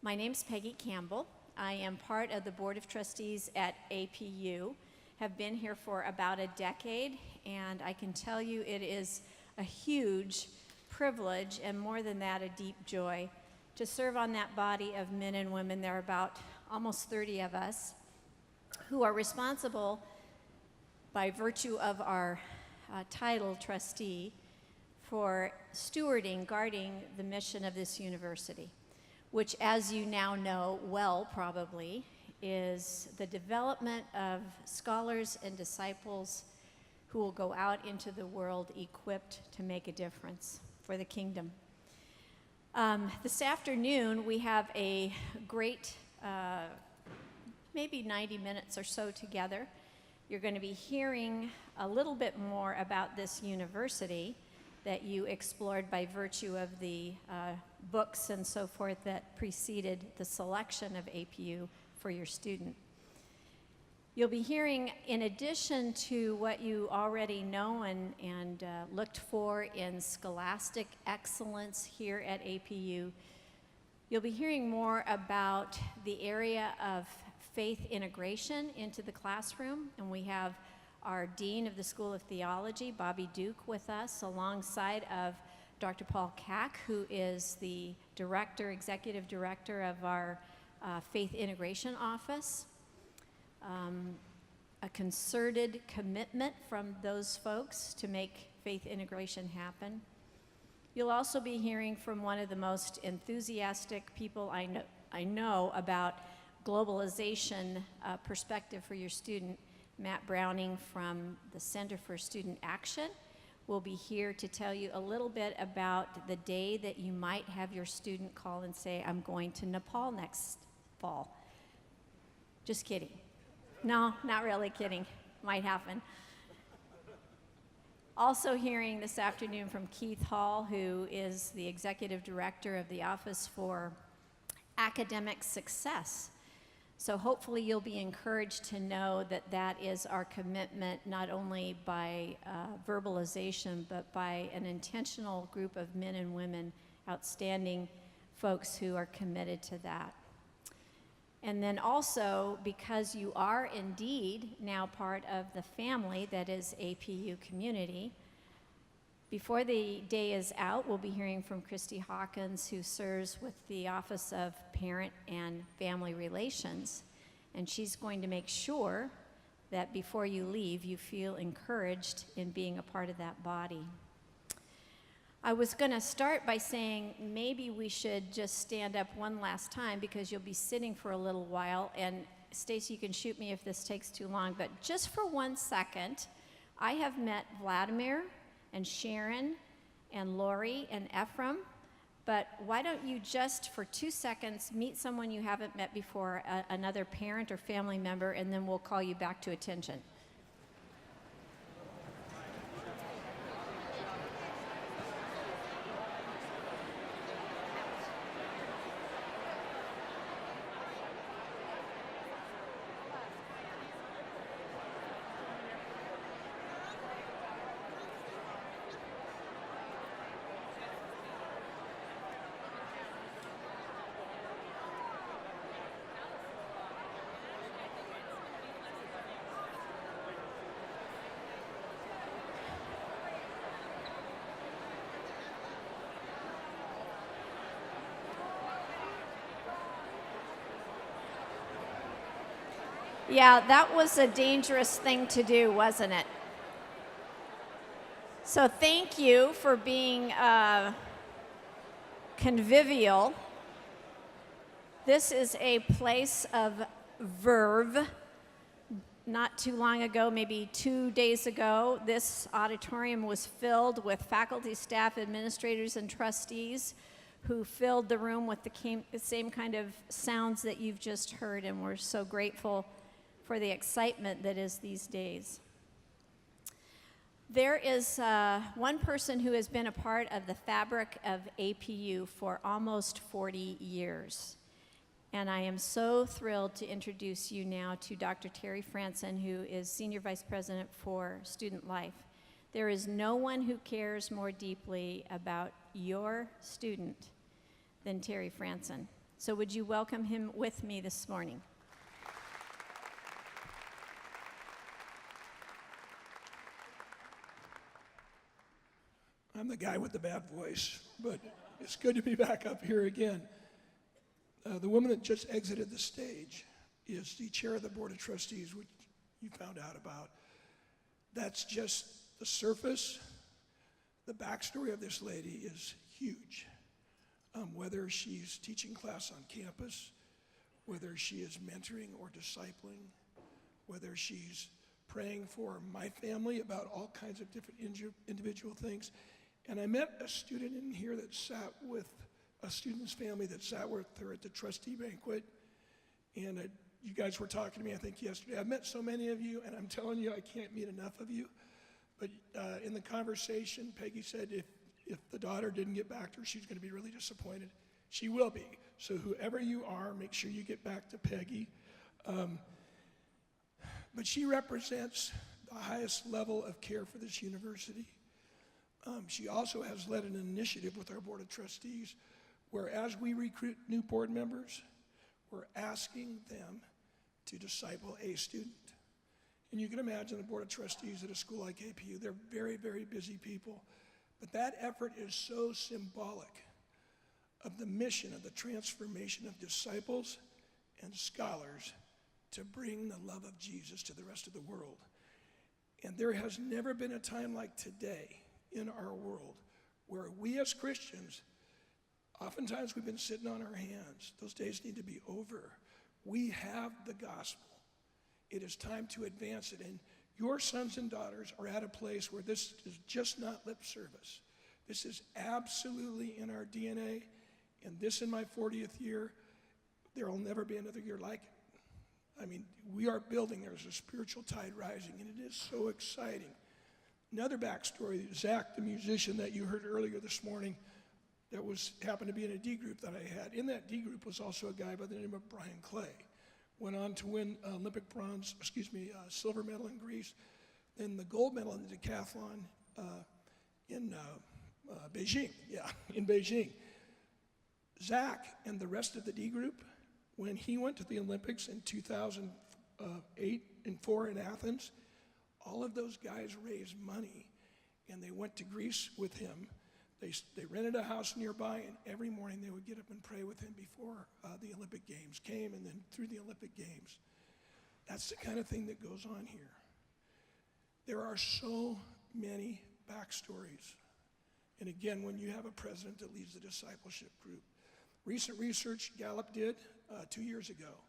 My name's Peggy Campbell. I am part of the Board of Trustees at APU, have been here for about a decade, and I can tell you it is a huge privilege, and more than that, a deep joy, to serve on that body of men and women. There are about almost 30 of us who are responsible by virtue of our title trustee for stewarding, guarding the mission of this university, which, as you now know well probably, is the development of scholars and disciples who will go out into the world equipped to make a difference for the kingdom. This afternoon we have a great, maybe 90 minutes or so together. You're going to be hearing a little bit more about this university that you explored by virtue of the books and so forth that preceded the selection of APU for your student. You'll be hearing, in addition to what you already know and looked for in scholastic excellence here at APU, you'll be hearing more about the area of faith integration into the classroom, and we have our Dean of the School of Theology, Bobby Duke, with us, alongside of Dr. Paul Kack, who is the director, executive director of our Faith Integration Office. A concerted commitment from those folks to make faith integration happen. You'll also be hearing from one of the most enthusiastic people I know about globalization perspective for your student, Matt Browning from the Center for Student Action, will be here to tell you a little bit about the day that you might have your student call and say, I'm going to Nepal next fall. Just kidding. No, not really kidding. Might happen. Also hearing this afternoon from Keith Hall, who is the executive director of the Office for Academic Success. So hopefully you'll be encouraged to know that that is our commitment, not only by verbalization, but by an intentional group of men and women, outstanding folks who are committed to that. And then also, because you are indeed now part of the family that is APU community, before the day is out, we'll be hearing from Christy Hawkins, who serves with the Office of Parent and Family Relations. And she's going to make sure that before you leave, you feel encouraged in being a part of that body. I was going to start by saying maybe we should just stand up one last time, because you'll be sitting for a little while. And Stacy, you can shoot me if this takes too long, but just for 1 second, I have met Vladimir and Sharon and Lori and Ephraim, but why don't you just for 2 seconds meet someone you haven't met before, another parent or family member, and then we'll call you back to attention. Yeah, that was a dangerous thing to do, wasn't it? So thank you for being convivial. This is a place of verve. Not too long ago, maybe 2 days ago, this auditorium was filled with faculty, staff, administrators, and trustees who filled the room with the same kind of sounds that you've just heard, and we're so grateful for the excitement that is these days. There is one person who has been a part of the fabric of APU for almost 40 years. And I am so thrilled to introduce you now to Dr. Terry Franson, who is Senior Vice President for Student Life. There is no one who cares more deeply about your student than Terry Franson. So would you welcome him with me this morning? I'm the guy with the bad voice, but it's good to be back up here again. The woman that just exited the stage is the chair of the Board of Trustees, which you found out about. That's just the surface. The backstory of this lady is huge. Whether she's teaching class on campus, whether she is mentoring or discipling, whether she's praying for my family about all kinds of different individual things. And I met a student in here that sat with a student's family that sat with her at the trustee banquet. And you guys were talking to me, I think, yesterday. I've met so many of you, and I'm telling you, I can't meet enough of you. But in the conversation, Peggy said if the daughter didn't get back to her, she's going to be really disappointed. She will be. So whoever you are, make sure you get back to Peggy. But she represents the highest level of care for this university. She also has led an initiative with our Board of Trustees where as we recruit new board members, we're asking them to disciple a student. And you can imagine the Board of Trustees at a school like APU, they're very, very busy people. But that effort is so symbolic of the mission of the transformation of disciples and scholars to bring the love of Jesus to the rest of the world. And there has never been a time like today in our world where we as Christians, oftentimes we've been sitting on our hands. Those days need to be over. We have the gospel. It is time to advance it. And your sons and daughters are at a place where this is just not lip service. This is absolutely in our DNA. And this in my 40th year, there will never be another year like it. I mean, we are building. There's a spiritual tide rising, and it is so exciting. Another backstory, Zach, the musician that you heard earlier this morning, that happened to be in a D group that I had. In that D group was also a guy by the name of Brian Clay. Went on to win silver medal in Greece, then the gold medal in the decathlon in Beijing. Yeah, in Beijing. Zach and the rest of the D group, when he went to the Olympics in 2008 and 4 in Athens, all of those guys raised money, and they went to Greece with him. They rented a house nearby, and every morning they would get up and pray with him before the Olympic Games came and then through the Olympic Games. That's the kind of thing that goes on here. There are so many backstories. And again, when you have a president that leads the discipleship group, recent research Gallup did 2 years ago,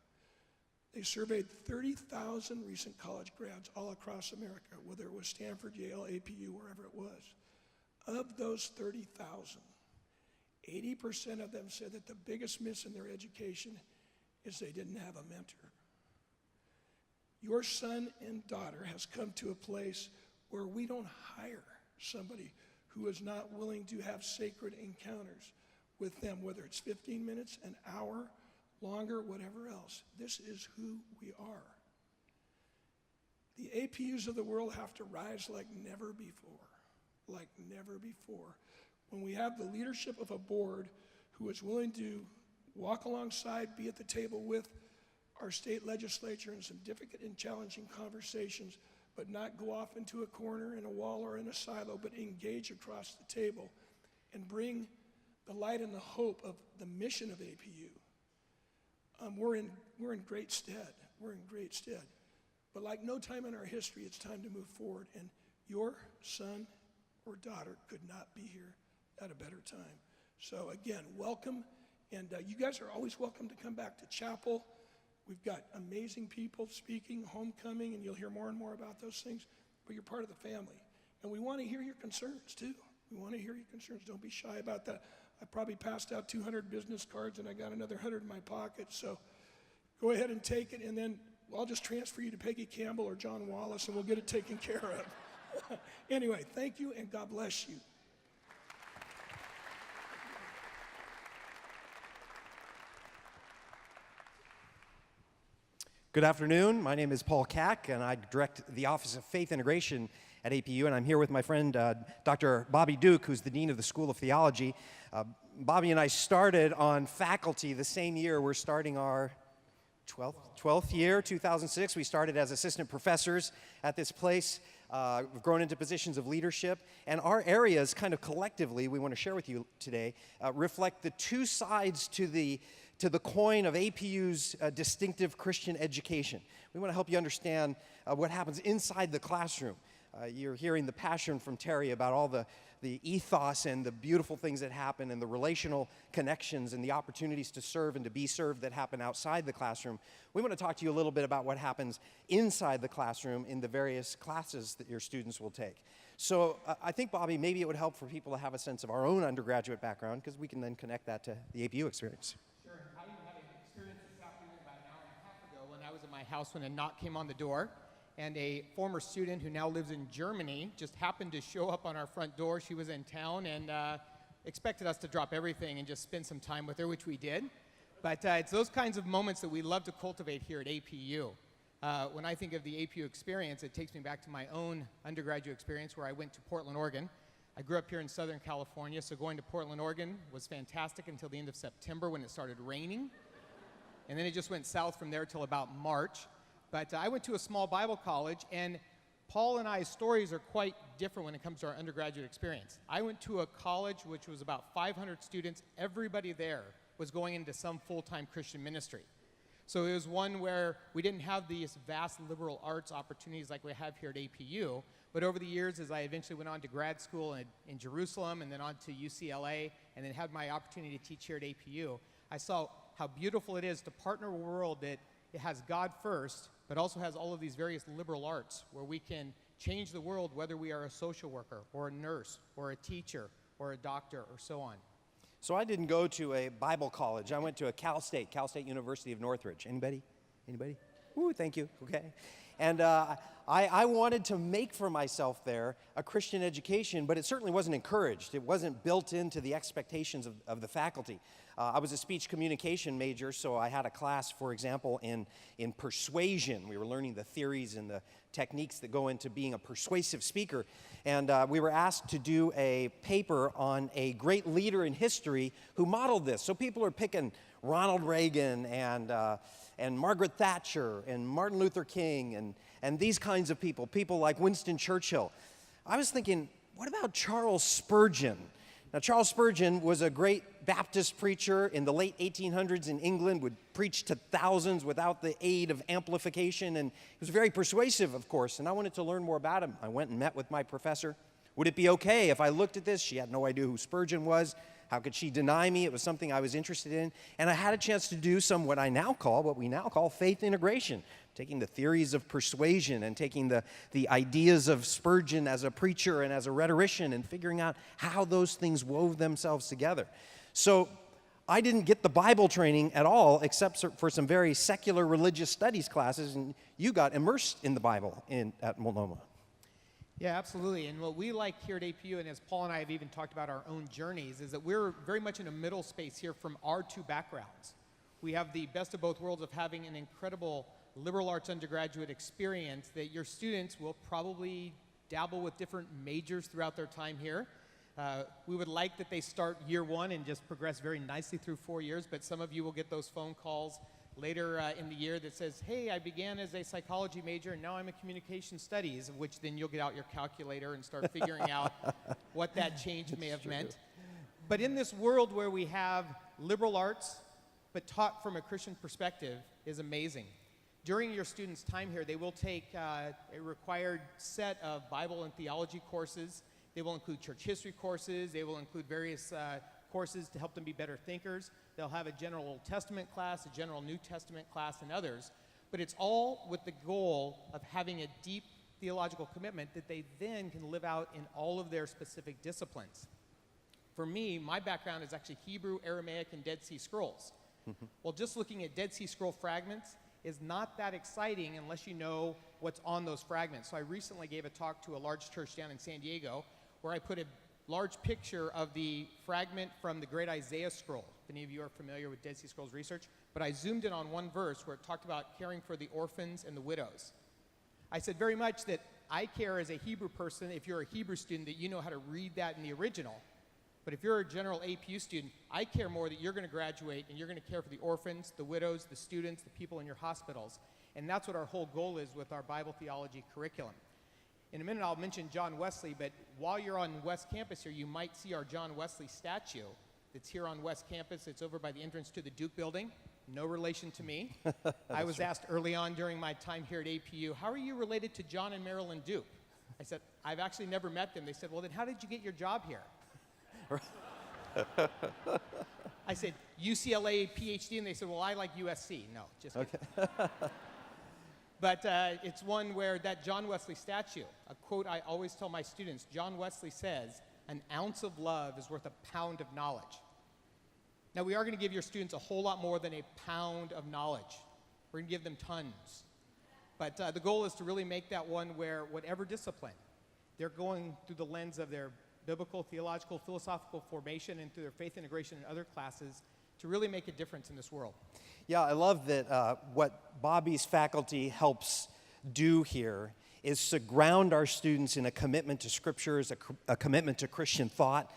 they surveyed 30,000 recent college grads all across America, whether it was Stanford, Yale, APU, wherever it was. Of those 30,000, 80% of them said that the biggest miss in their education is they didn't have a mentor. Your son and daughter has come to a place where we don't hire somebody who is not willing to have sacred encounters with them, whether it's 15 minutes, an hour, longer, whatever else. This is who we are. The APUs of the world have to rise like never before. Like never before. When we have the leadership of a board who is willing to walk alongside, be at the table with our state legislature in some difficult and challenging conversations, but not go off into a corner in a wall or in a silo, but engage across the table and bring the light and the hope of the mission of APU. We're in great stead. We're in great stead. But like no time in our history, it's time to move forward. And your son or daughter could not be here at a better time. So again, welcome. And you guys are always welcome to come back to chapel. We've got amazing people speaking, homecoming, and you'll hear more and more about those things. But you're part of the family. And we want to hear your concerns too. We want to hear your concerns. Don't be shy about that. I probably passed out 200 business cards and I got another 100 in my pocket. So go ahead and take it, and then I'll just transfer you to Peggy Campbell or John Wallace and we'll get it taken care of. Anyway, thank you and God bless you. Good afternoon. My name is Paul Kack, and I direct the Office of Faith Integration at APU, and I'm here with my friend Dr. Bobby Duke, who's the Dean of the School of Theology. Bobby and I started on faculty the same year we're starting our 12th year, 2006. We started as assistant professors at this place. We've grown into positions of leadership, and our areas kind of collectively, we want to share with you today, reflect the two sides to the coin of APU's distinctive Christian education. We want to help you understand what happens inside the classroom. You're hearing the passion from Terry about all the ethos and the beautiful things that happen and the relational connections and the opportunities to serve and to be served that happen outside the classroom. We want to talk to you a little bit about what happens inside the classroom in the various classes that your students will take. So I think, Bobby, maybe it would help for people to have a sense of our own undergraduate background, because we can then connect that to the APU experience. Sure. I even had an experience this afternoon about an hour and a half ago when I was at my house when a knock came on the door. And a former student who now lives in Germany just happened to show up on our front door. She was in town and expected us to drop everything and just spend some time with her, which we did. But it's those kinds of moments that we love to cultivate here at APU. When I think of the APU experience, it takes me back to my own undergraduate experience where I went to Portland, Oregon. I grew up here in Southern California, so going to Portland, Oregon was fantastic until the end of September when it started raining. And then it just went south from there till about March. But I went to a small Bible college, and Paul and I's stories are quite different when it comes to our undergraduate experience. I went to a college which was about 500 students. Everybody there was going into some full-time Christian ministry. So it was one where we didn't have these vast liberal arts opportunities like we have here at APU, but over the years, as I eventually went on to grad school in Jerusalem and then on to UCLA, and then had my opportunity to teach here at APU, I saw how beautiful it is to partner with a world that it has God first, but also has all of these various liberal arts where we can change the world, whether we are a social worker or a nurse or a teacher or a doctor or so on. So I didn't go to a Bible college. I went to a Cal State University of Northridge. Anybody? Anybody? Ooh, thank you. Okay. And I wanted to make for myself there a Christian education, but it certainly wasn't encouraged. It wasn't built into the expectations of the faculty. I was a speech communication major, so I had a class, for example, in persuasion. We were learning the theories and the techniques that go into being a persuasive speaker. And we were asked to do a paper on a great leader in history who modeled this. So people are picking Ronald Reagan and Margaret Thatcher and Martin Luther King and these kinds of people like Winston Churchill. I was thinking, what about Charles Spurgeon? Now, Charles Spurgeon was a great Baptist preacher in the late 1800s in England, would preach to thousands without the aid of amplification, and he was very persuasive, of course, and I wanted to learn more about him. I went and met with my professor. Would it be okay if I looked at this? She had no idea who Spurgeon was. How could she deny me? It was something I was interested in, and I had a chance to do what we now call faith integration, taking the theories of persuasion and taking the ideas of Spurgeon as a preacher and as a rhetorician and figuring out how those things wove themselves together. So I didn't get the Bible training at all except for some very secular religious studies classes, and you got immersed in the Bible at Multnomah. Yeah, absolutely. And what we like here at APU, and as Paul and I have even talked about our own journeys, is that we're very much in a middle space here from our two backgrounds. We have the best of both worlds of having an incredible liberal arts undergraduate experience that your students will probably dabble with different majors throughout their time here. We would like that they start year one and just progress very nicely through 4 years, but some of you will get those phone calls later in the year that says, hey, I began as a psychology major and now I'm a communication studies, of which then you'll get out your calculator and start figuring out what that change may have meant. But in this world where we have liberal arts, but taught from a Christian perspective, is amazing. During your students' time here, they will take a required set of Bible and theology courses. They will include church history courses. They will include various courses to help them be better thinkers. They'll have a general Old Testament class, a general New Testament class, and others. But it's all with the goal of having a deep theological commitment that they then can live out in all of their specific disciplines. For me, my background is actually Hebrew, Aramaic, and Dead Sea Scrolls. Well, just looking at Dead Sea Scroll fragments is not that exciting unless you know what's on those fragments. So I recently gave a talk to a large church down in San Diego where I put a large picture of the fragment from the great Isaiah scroll. If any of you are familiar with Dead Sea Scrolls research, but I zoomed in on one verse where it talked about caring for the orphans and the widows. I said very much that I care as a Hebrew person, if you're a Hebrew student, that you know how to read that in the original. But if you're a general APU student, I care more that you're going to graduate and you're going to care for the orphans, the widows, the students, the people in your hospitals. And that's what our whole goal is with our Bible theology curriculum. In a minute, I'll mention John Wesley, but while you're on West Campus here, you might see our John Wesley statue that's here on West Campus. It's over by the entrance to the Duke building. No relation to me. I was asked early on during my time here at APU, how are you related to John and Marilyn Duke? I said, I've actually never met them. They said, well, then how did you get your job here? I said, UCLA PhD, and they said, well, I like USC. No, just kidding. Okay. But it's one where that John Wesley statue, a quote I always tell my students, John Wesley says, an ounce of love is worth a pound of knowledge. Now, we are going to give your students a whole lot more than a pound of knowledge. We're going to give them tons. But the goal is to really make that one where whatever discipline, they're going through the lens of their biblical, theological, philosophical formation and through their faith integration and other classes to really make a difference in this world. Yeah, I love that what Bobby's faculty helps do here is to ground our students in a commitment to scriptures, a commitment to Christian thought,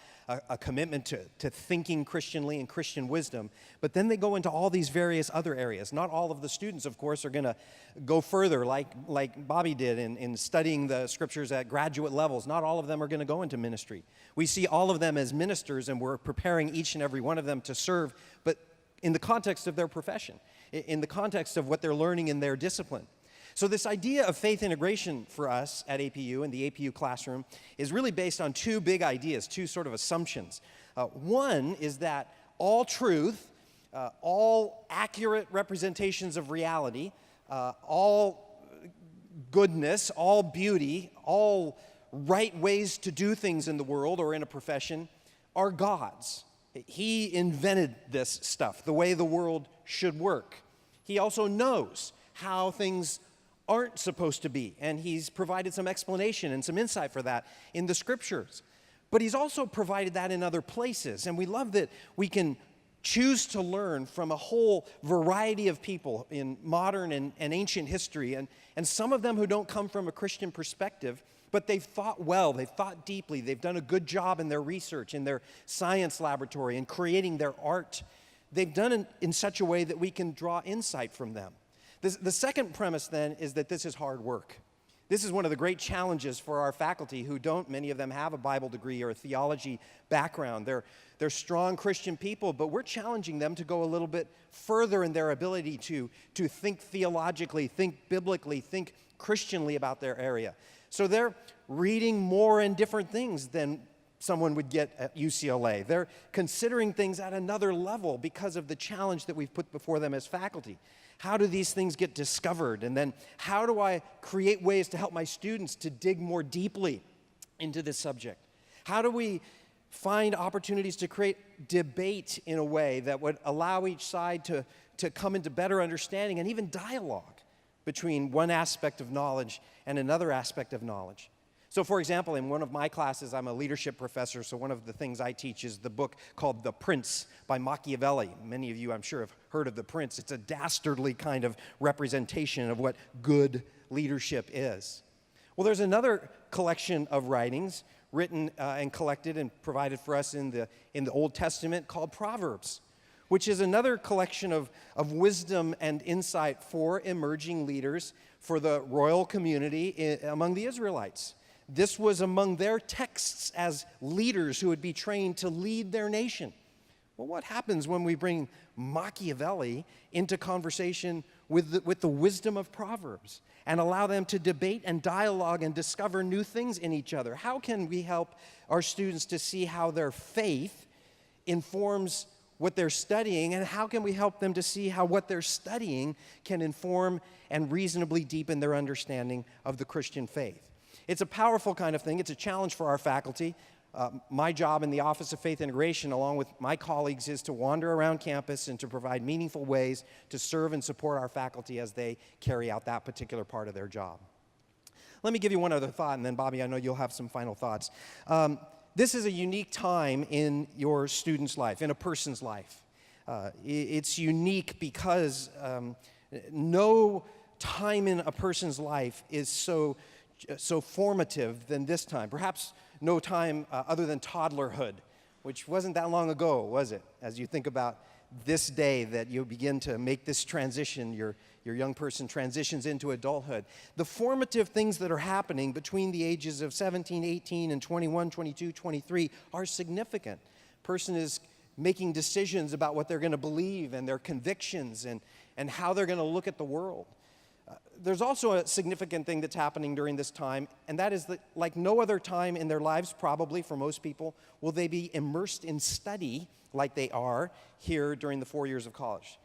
a commitment to thinking Christianly and Christian wisdom. But then they go into all these various other areas. Not all of the students, of course, are going to go further like Bobby did in studying the scriptures at graduate levels. Not all of them are going to go into ministry. We see all of them as ministers, and we're preparing each and every one of them to serve, but in the context of their profession, in the context of what they're learning in their discipline. So this idea of faith integration for us at APU and the APU classroom is really based on two big ideas, two sort of assumptions. One is that all truth, all accurate representations of reality, all goodness, all beauty, all right ways to do things in the world or in a profession are God's. He invented this stuff, the way the world should work. He also knows how things aren't supposed to be, and he's provided some explanation and some insight for that in the scriptures. But he's also provided that in other places, and we love that we can choose to learn from a whole variety of people in modern and ancient history, and some of them who don't come from a Christian perspective, but they've thought well, they've thought deeply, they've done a good job in their research, in their science laboratory, in creating their art. They've done it in such a way that we can draw insight from them. The second premise, then, is that this is hard work. This is one of the great challenges for our faculty who don't, many of them have a Bible degree or a theology background. They're strong Christian people, but we're challenging them to go a little bit further in their ability to think theologically, think biblically, think Christianly about their area. So they're reading more and different things than someone would get at UCLA. They're considering things at another level because of the challenge that we've put before them as faculty. How do these things get discovered? And then how do I create ways to help my students to dig more deeply into this subject? How do we find opportunities to create debate in a way that would allow each side to come into better understanding and even dialogue between one aspect of knowledge and another aspect of knowledge? So, for example, in one of my classes, I'm a leadership professor, so one of the things I teach is the book called The Prince by Machiavelli. Many of you, I'm sure, have heard of The Prince. It's a dastardly kind of representation of what good leadership is. Well, there's another collection of writings written and collected and provided for us in the Old Testament called Proverbs, which is another collection of wisdom and insight for emerging leaders for the royal community among the Israelites. This was among their texts as leaders who would be trained to lead their nation. Well, what happens when we bring Machiavelli into conversation with the wisdom of Proverbs and allow them to debate and dialogue and discover new things in each other? How can we help our students to see how their faith informs what they're studying, and how can we help them to see how what they're studying can inform and reasonably deepen their understanding of the Christian faith? It's a powerful kind of thing. It's a challenge for our faculty. My job in the Office of Faith Integration, along with my colleagues, is to wander around campus and to provide meaningful ways to serve and support our faculty as they carry out that particular part of their job. Let me give you one other thought, and then, Bobby, I know you'll have some final thoughts. This is a unique time in your student's life, in a person's life. It's unique because no time in a person's life is so so formative than this time. Perhaps no time other than toddlerhood, which wasn't that long ago, was it? As you think about this day that you begin to make this transition, your young person transitions into adulthood. The formative things that are happening between the ages of 17, 18, and 21, 22, 23 are significant. Person is making decisions about what they're going to believe and their convictions and how they're going to look at the world. There's also a significant thing that's happening during this time, and that is that, like no other time in their lives, probably for most people, will they be immersed in study like they are here during the 4 years of college.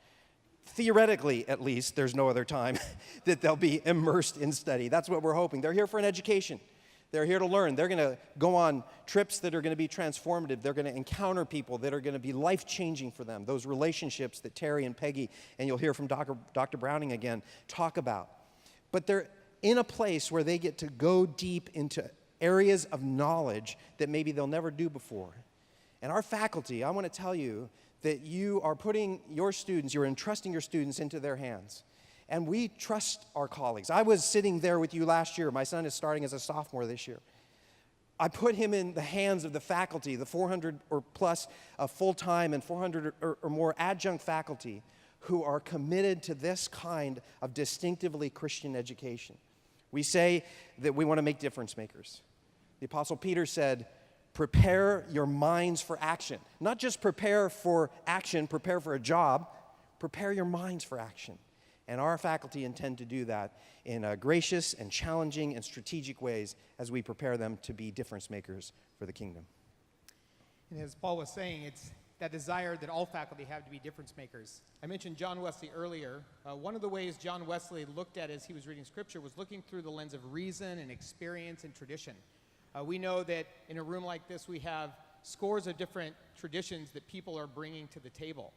Theoretically, at least, there's no other time that they'll be immersed in study. That's what we're hoping. They're here for an education. They're here to learn. They're going to go on trips that are going to be transformative. They're going to encounter people that are going to be life-changing for them, those relationships that Terry and Peggy, and you'll hear from Dr. Browning again, talk about. But they're in a place where they get to go deep into areas of knowledge that maybe they'll never do before. And our faculty, I want to tell you that you are putting your students, you're entrusting your students into their hands. And we trust our colleagues. I was sitting there with you last year. My son is starting as a sophomore this year. I put him in the hands of the faculty, the 400 or plus full-time and 400 or more adjunct faculty who are committed to this kind of distinctively Christian education. We say that we want to make difference makers. The Apostle Peter said, prepare your minds for action. Not just prepare for action, prepare for a job, prepare your minds for action. And our faculty intend to do that in gracious and challenging and strategic ways as we prepare them to be difference makers for the kingdom. And as Paul was saying, it's that desire that all faculty have to be difference makers. I mentioned John Wesley earlier. One of the ways John Wesley looked at as he was reading Scripture was looking through the lens of reason and experience and tradition. We know that in a room like this we have scores of different traditions that people are bringing to the table.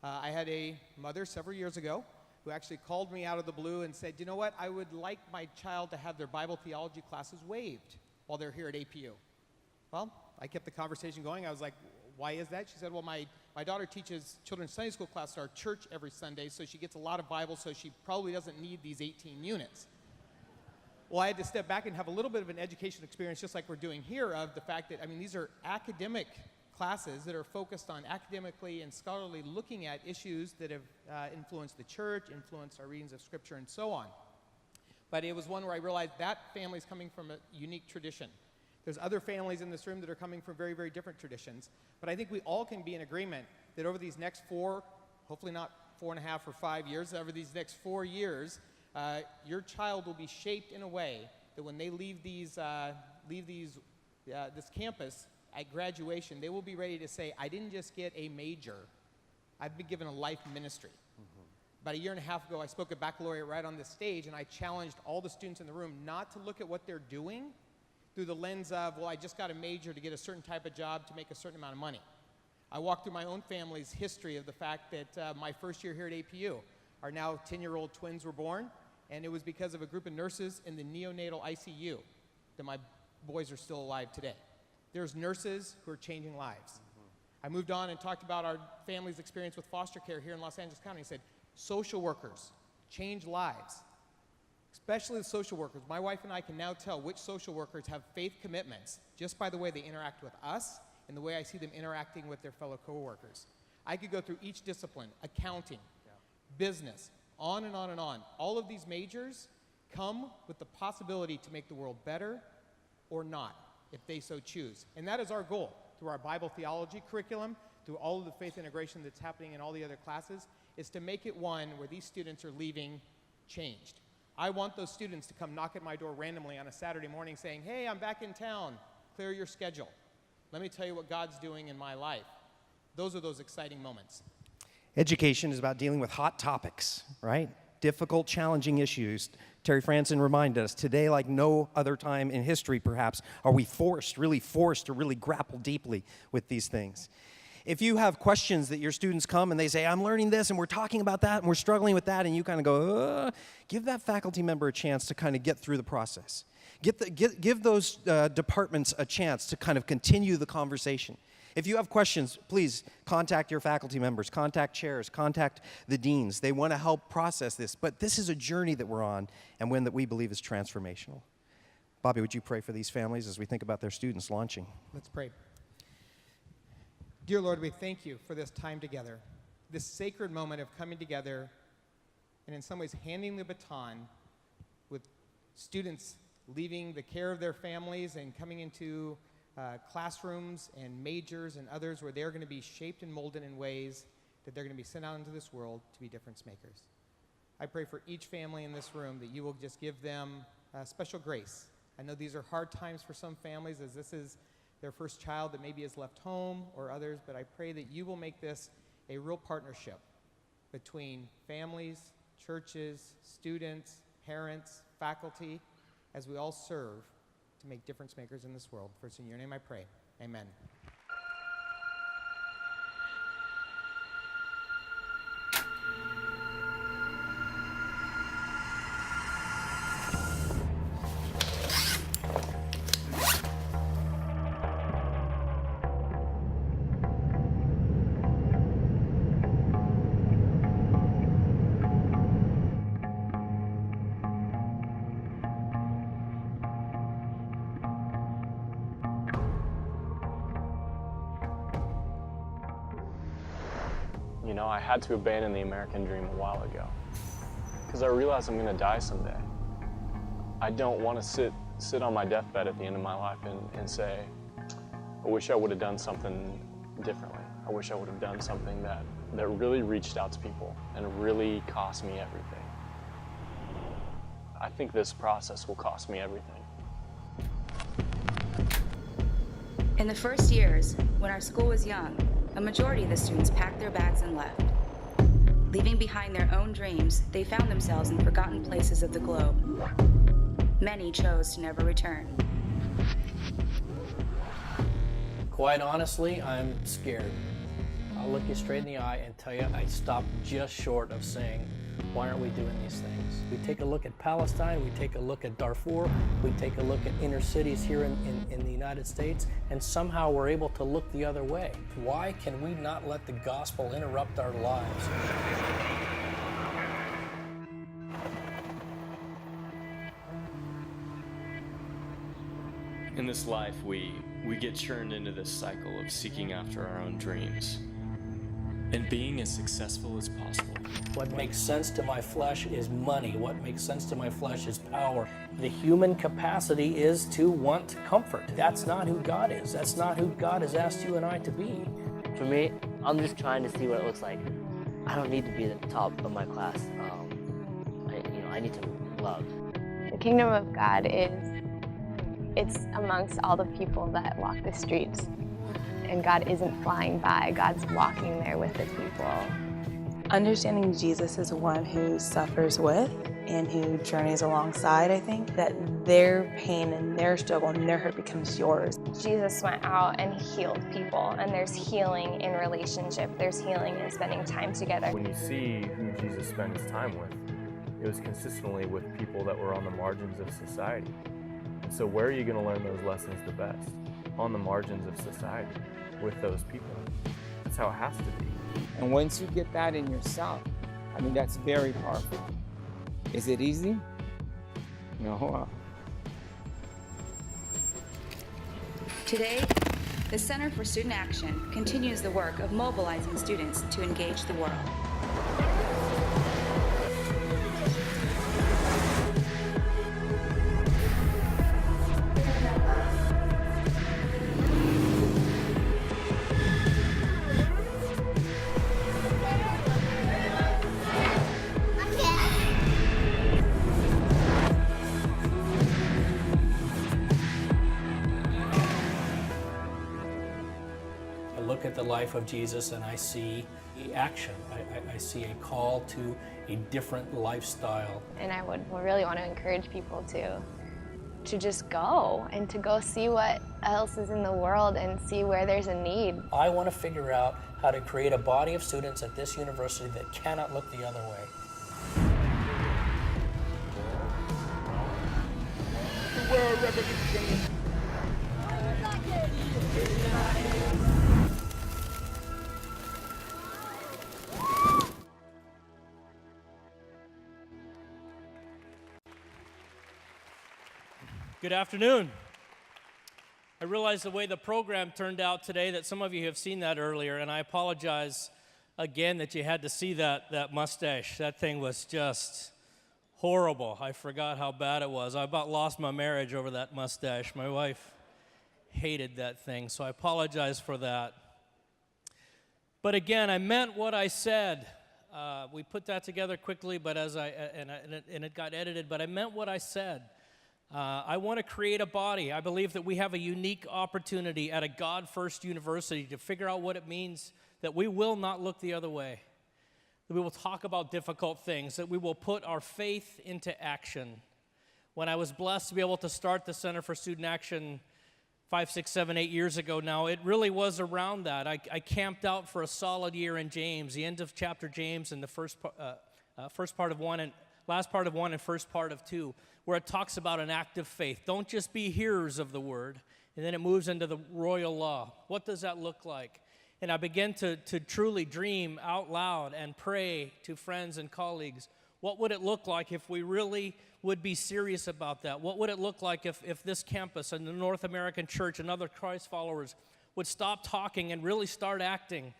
I had a mother several years ago who actually called me out of the blue and said, you know what, I would like my child to have their Bible theology classes waived while they're here at APU. Well, I kept the conversation going. I was like, why is that? She said, well, my daughter teaches children's Sunday school class at our church every Sunday, so she gets a lot of Bible, so she probably doesn't need these 18 units. Well, I had to step back and have a little bit of an education experience, just like we're doing here, of the fact that, these are academic classes that are focused on academically and scholarly looking at issues that have influenced the church, influenced our readings of Scripture, and so on. But it was one where I realized that family's coming from a unique tradition. There's other families in this room that are coming from very, very different traditions. But I think we all can be in agreement that over these next 4, hopefully not 4.5 or 5 years, over these next 4 years, your child will be shaped in a way that when they leave this campus at graduation, they will be ready to say, I didn't just get a major, I've been given a life ministry. About a year and a half ago, I spoke at baccalaureate right on this stage, and I challenged all the students in the room not to look at what they're doing through the lens of, well, I just got a major to get a certain type of job to make a certain amount of money. I walked through my own family's history of the fact that my first year here at APU, our now 10-year-old twins were born, and it was because of a group of nurses in the neonatal ICU that my boys are still alive today. There's nurses who are changing lives. I moved on and talked about our family's experience with foster care here in Los Angeles County. I said, social workers change lives, especially the social workers. My wife and I can now tell which social workers have faith commitments just by the way they interact with us and the way I see them interacting with their fellow coworkers. I could go through each discipline, accounting, business, on and on and on. All of these majors come with the possibility to make the world better or not, if they so choose. And that is our goal through our Bible theology curriculum, through all of the faith integration that's happening in all the other classes, is to make it one where these students are leaving changed. I want those students to come knock at my door randomly on a Saturday morning saying, hey, I'm back in town, clear your schedule. Let me tell you what God's doing in my life. Those are those exciting moments. Education is about dealing with hot topics, right? Difficult, challenging issues. Terry Franson reminded us, today, like no other time in history, perhaps, are we really forced to really grapple deeply with these things. If you have questions that your students come and they say, I'm learning this and we're talking about that and we're struggling with that, and you kind of go, give that faculty member a chance to kind of get through the process. Give those departments a chance to kind of continue the conversation. If you have questions, please contact your faculty members, contact chairs, contact the deans. They want to help process this. But this is a journey that we're on, and one that we believe is transformational. Bobby, would you pray for these families as we think about their students launching? Let's pray. Dear Lord, we thank you for this time together, this sacred moment of coming together and in some ways handing the baton with students leaving the care of their families and coming into classrooms and majors and others where they're going to be shaped and molded in ways that they're going to be sent out into this world to be difference makers. I pray for each family in this room that you will just give them special grace. I know these are hard times for some families as this is their first child that maybe is left home or others, but I pray that you will make this a real partnership between families, churches, students, parents, faculty, as we all serve to make difference makers in this world. First, in your name I pray. Amen. You know, I had to abandon the American dream a while ago because I realized I'm going to die someday. I don't want to sit on my deathbed at the end of my life and say, I wish I would have done something differently. I wish I would have done something that really reached out to people and really cost me everything. I think this process will cost me everything. In the first years, when our school was young, a majority of the students packed their bags and left. Leaving behind their own dreams, they found themselves in forgotten places of the globe. Many chose to never return. Quite honestly, I'm scared. I'll look you straight in the eye and tell you I stopped just short of saying, why aren't we doing these things? We take a look at Palestine, we take a look at Darfur, we take a look at inner cities here in the United States, and somehow we're able to look the other way. Why can we not let the gospel interrupt our lives? In this life, we get churned into this cycle of seeking after our own dreams and being as successful as possible. What makes sense to my flesh is money. What makes sense to my flesh is power. The human capacity is to want comfort. That's not who God is. That's not who God has asked you and I to be. For me, I'm just trying to see what it looks like. I don't need to be the top of my class. I need to love. The kingdom of God it's amongst all the people that walk the streets. And God isn't flying by, God's walking there with his people. Understanding Jesus is one who suffers with and who journeys alongside, I think, that their pain and their struggle and their hurt becomes yours. Jesus went out and healed people, and there's healing in relationship, there's healing in spending time together. When you see who Jesus spent his time with, it was consistently with people that were on the margins of society. And so where are you going to learn those lessons the best? On the margins of society, with those people. That's how it has to be. And once you get that in yourself, I mean, that's very powerful. Is it easy? No. Today, the Center for Student Action continues the work of mobilizing students to engage the world. The life of Jesus and I see action. I see a call to a different lifestyle. And I would really want to encourage people to just go and to go see what else is in the world and see where there's a need. I want to figure out how to create a body of students at this university that cannot look the other way. The world revolution. Good afternoon. I realize the way the program turned out today that some of you have seen that earlier, and I apologize again that you had to see that mustache. That thing was just horrible. I forgot how bad it was. I about lost my marriage over that mustache. My wife hated that thing, so I apologize for that. But again, I meant what I said. We put that together quickly, but and it got edited, but I meant what I said. I want to create a body. I believe that we have a unique opportunity at a God-first university to figure out what it means that we will not look the other way, that we will talk about difficult things, that we will put our faith into action. When I was blessed to be able to start the Center for Student Action 5, 6, 7, 8 years ago now, it really was around that. I camped out for a solid year in James, the end of chapter James, and the first part of 1 and last part of 1 and first part of 2, where it talks about an active faith. Don't just be hearers of the word. And then it moves into the royal law. What does that look like? And I began to truly dream out loud and pray to friends and colleagues. What would it look like if we really would be serious about that? What would it look like if this campus and the North American Church and other Christ followers would stop talking and really start acting?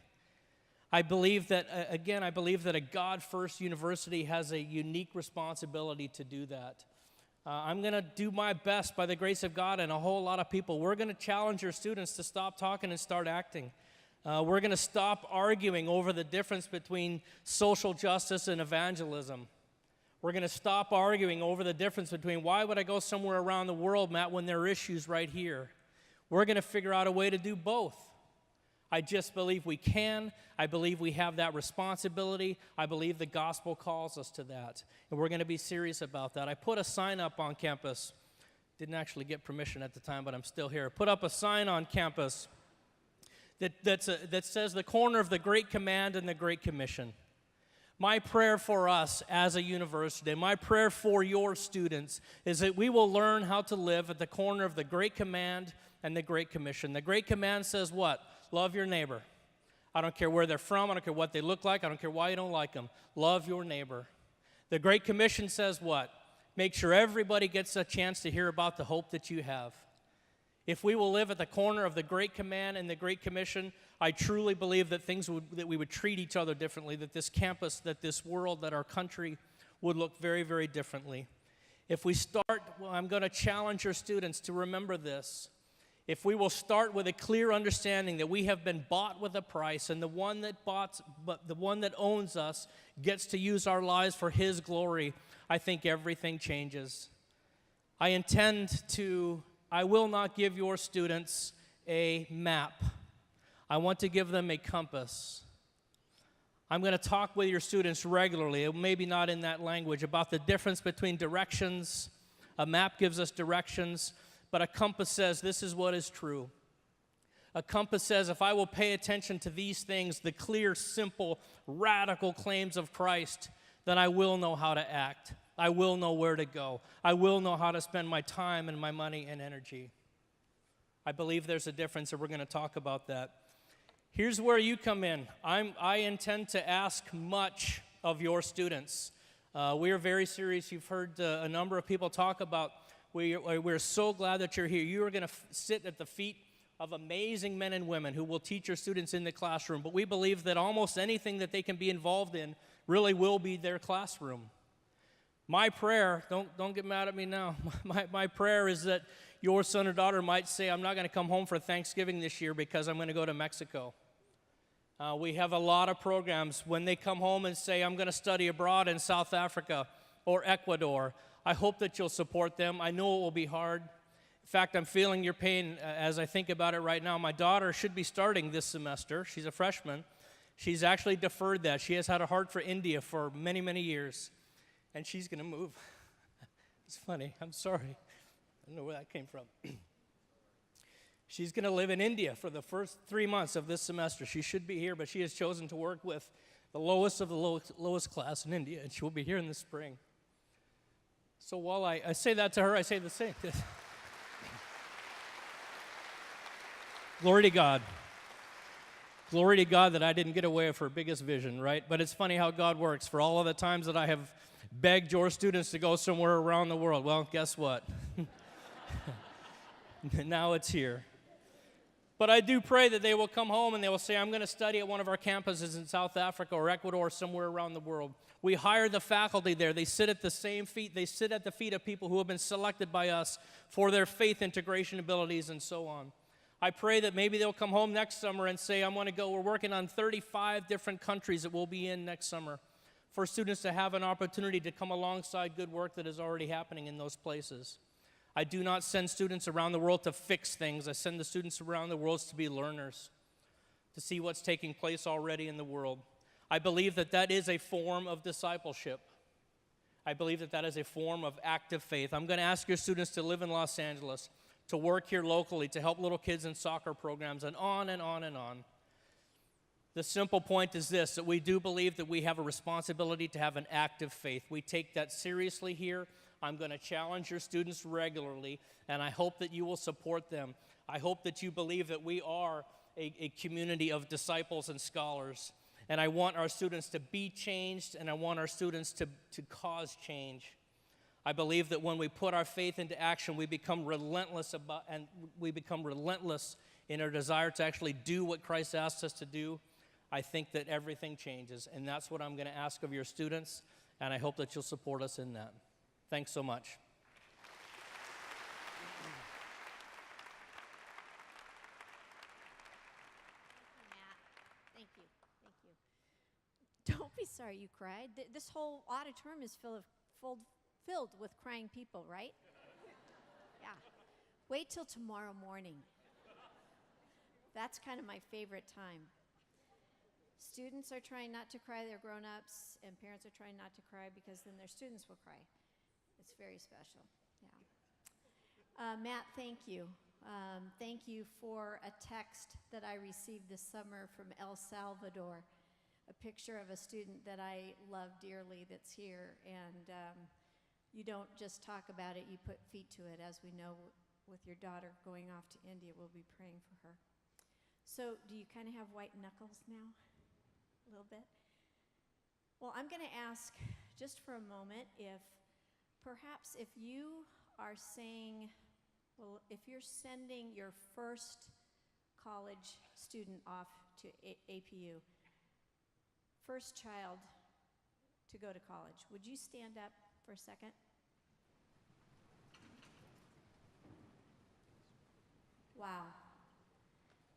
I believe that a God-first university has a unique responsibility to do that. I'm going to do my best by the grace of God and a whole lot of people. We're going to challenge your students to stop talking and start acting. We're going to stop arguing over the difference between social justice and evangelism. We're going to stop arguing over the difference between why would I go somewhere around the world, Matt, when there are issues right here. We're going to figure out a way to do both. I just believe we can. I believe we have that responsibility. I believe the gospel calls us to that. And we're going to be serious about that. I put a sign up on campus. Didn't actually get permission at the time, but I'm still here. Put up a sign on campus that says the corner of the Great Command and the Great Commission. My prayer for us as a university, my prayer for your students is that we will learn how to live at the corner of the Great Command and the Great Commission. The Great Command says what? Love your neighbor. I don't care where they're from. I don't care what they look like. I don't care why you don't like them. Love your neighbor. The Great Commission says what? Make sure everybody gets a chance to hear about the hope that you have. If we will live at the corner of the Great Command and the Great Commission, I truly believe that that we would treat each other differently, that this campus, that this world, that our country would look very, very differently. If we start, I'm going to challenge your students to remember this. If we will start with a clear understanding that we have been bought with a price, and the one that owns us gets to use our lives for His glory, I think everything changes. I will not give your students a map. I want to give them a compass. I'm going to talk with your students regularly, maybe not in that language, about the difference between directions. A map gives us directions, but a compass says this is what is true. A compass says if I will pay attention to these things, the clear, simple, radical claims of Christ, then I will know how to act. I will know where to go. I will know how to spend my time and my money and energy. I believe there's a difference, and we're going to talk about that. Here's where you come in. I intend to ask much of your students. We are very serious. You've heard a number of people talk about we're so glad that you're here. You are going to sit at the feet of amazing men and women who will teach your students in the classroom, but we believe that almost anything that they can be involved in really will be their classroom. My prayer, don't get mad at me now, my prayer is that your son or daughter might say, I'm not going to come home for Thanksgiving this year because I'm going to go to Mexico. We have a lot of programs when they come home and say, I'm going to study abroad in South Africa or Ecuador. I hope that you'll support them. I know it will be hard. In fact, I'm feeling your pain as I think about it right now. My daughter should be starting this semester. She's a freshman. She's actually deferred that. She has had a heart for India for many, many years. And she's going to move. It's funny. I'm sorry. I don't know where that came from. She's going to live in India for the first 3 months of this semester. She should be here, but she has chosen to work with the lowest of the lowest class in India, and she will be here in the spring. So while I say that to her, I say the same. Glory to God. Glory to God that I didn't get away with her biggest vision, right? But it's funny how God works. For all of the times that I have begged your students to go somewhere around the world, well, guess what? Now it's here. But I do pray that they will come home and they will say, I'm going to study at one of our campuses in South Africa or Ecuador or somewhere around the world. We hire the faculty there. They sit at the same feet. They sit at the feet of people who have been selected by us for their faith integration abilities and so on. I pray that maybe they'll come home next summer and say, I want to go. We're working on 35 different countries that we'll be in next summer for students to have an opportunity to come alongside good work that is already happening in those places. I do not send students around the world to fix things. I send the students around the world to be learners, to see what's taking place already in the world. I believe that that is a form of discipleship. I believe that that is a form of active faith. I'm going to ask your students to live in Los Angeles, to work here locally, to help little kids in soccer programs, and on and on and on. The simple point is this, that we do believe that we have a responsibility to have an active faith. We take that seriously here. I'm going to challenge your students regularly, and I hope that you will support them. I hope that you believe that we are a community of disciples and scholars. And I want our students to be changed, and I want our students to cause change. I believe that when we put our faith into action, we become relentless in our desire to actually do what Christ asks us to do. I think that everything changes, and that's what I'm going to ask of your students, and I hope that you'll support us in that. Thanks so much. Thank you. Thank you. Don't be sorry you cried. This whole auditorium is filled with crying people, right? Yeah. Wait till tomorrow morning. That's kind of my favorite time. Students are trying not to cry, they're grown-ups, and parents are trying not to cry because then their students will cry. It's very special, yeah. Matt, thank you. Thank you for a text that I received this summer from El Salvador, a picture of a student that I love dearly that's here, and you don't just talk about it, you put feet to it. As we know, with your daughter going off to India, we'll be praying for her. So do you kind of have white knuckles now? A little bit? Well, I'm going to ask just for a moment if perhaps if you are saying, well, if you're sending your first college student off to APU, first child to go to college, would you stand up for a second? Wow.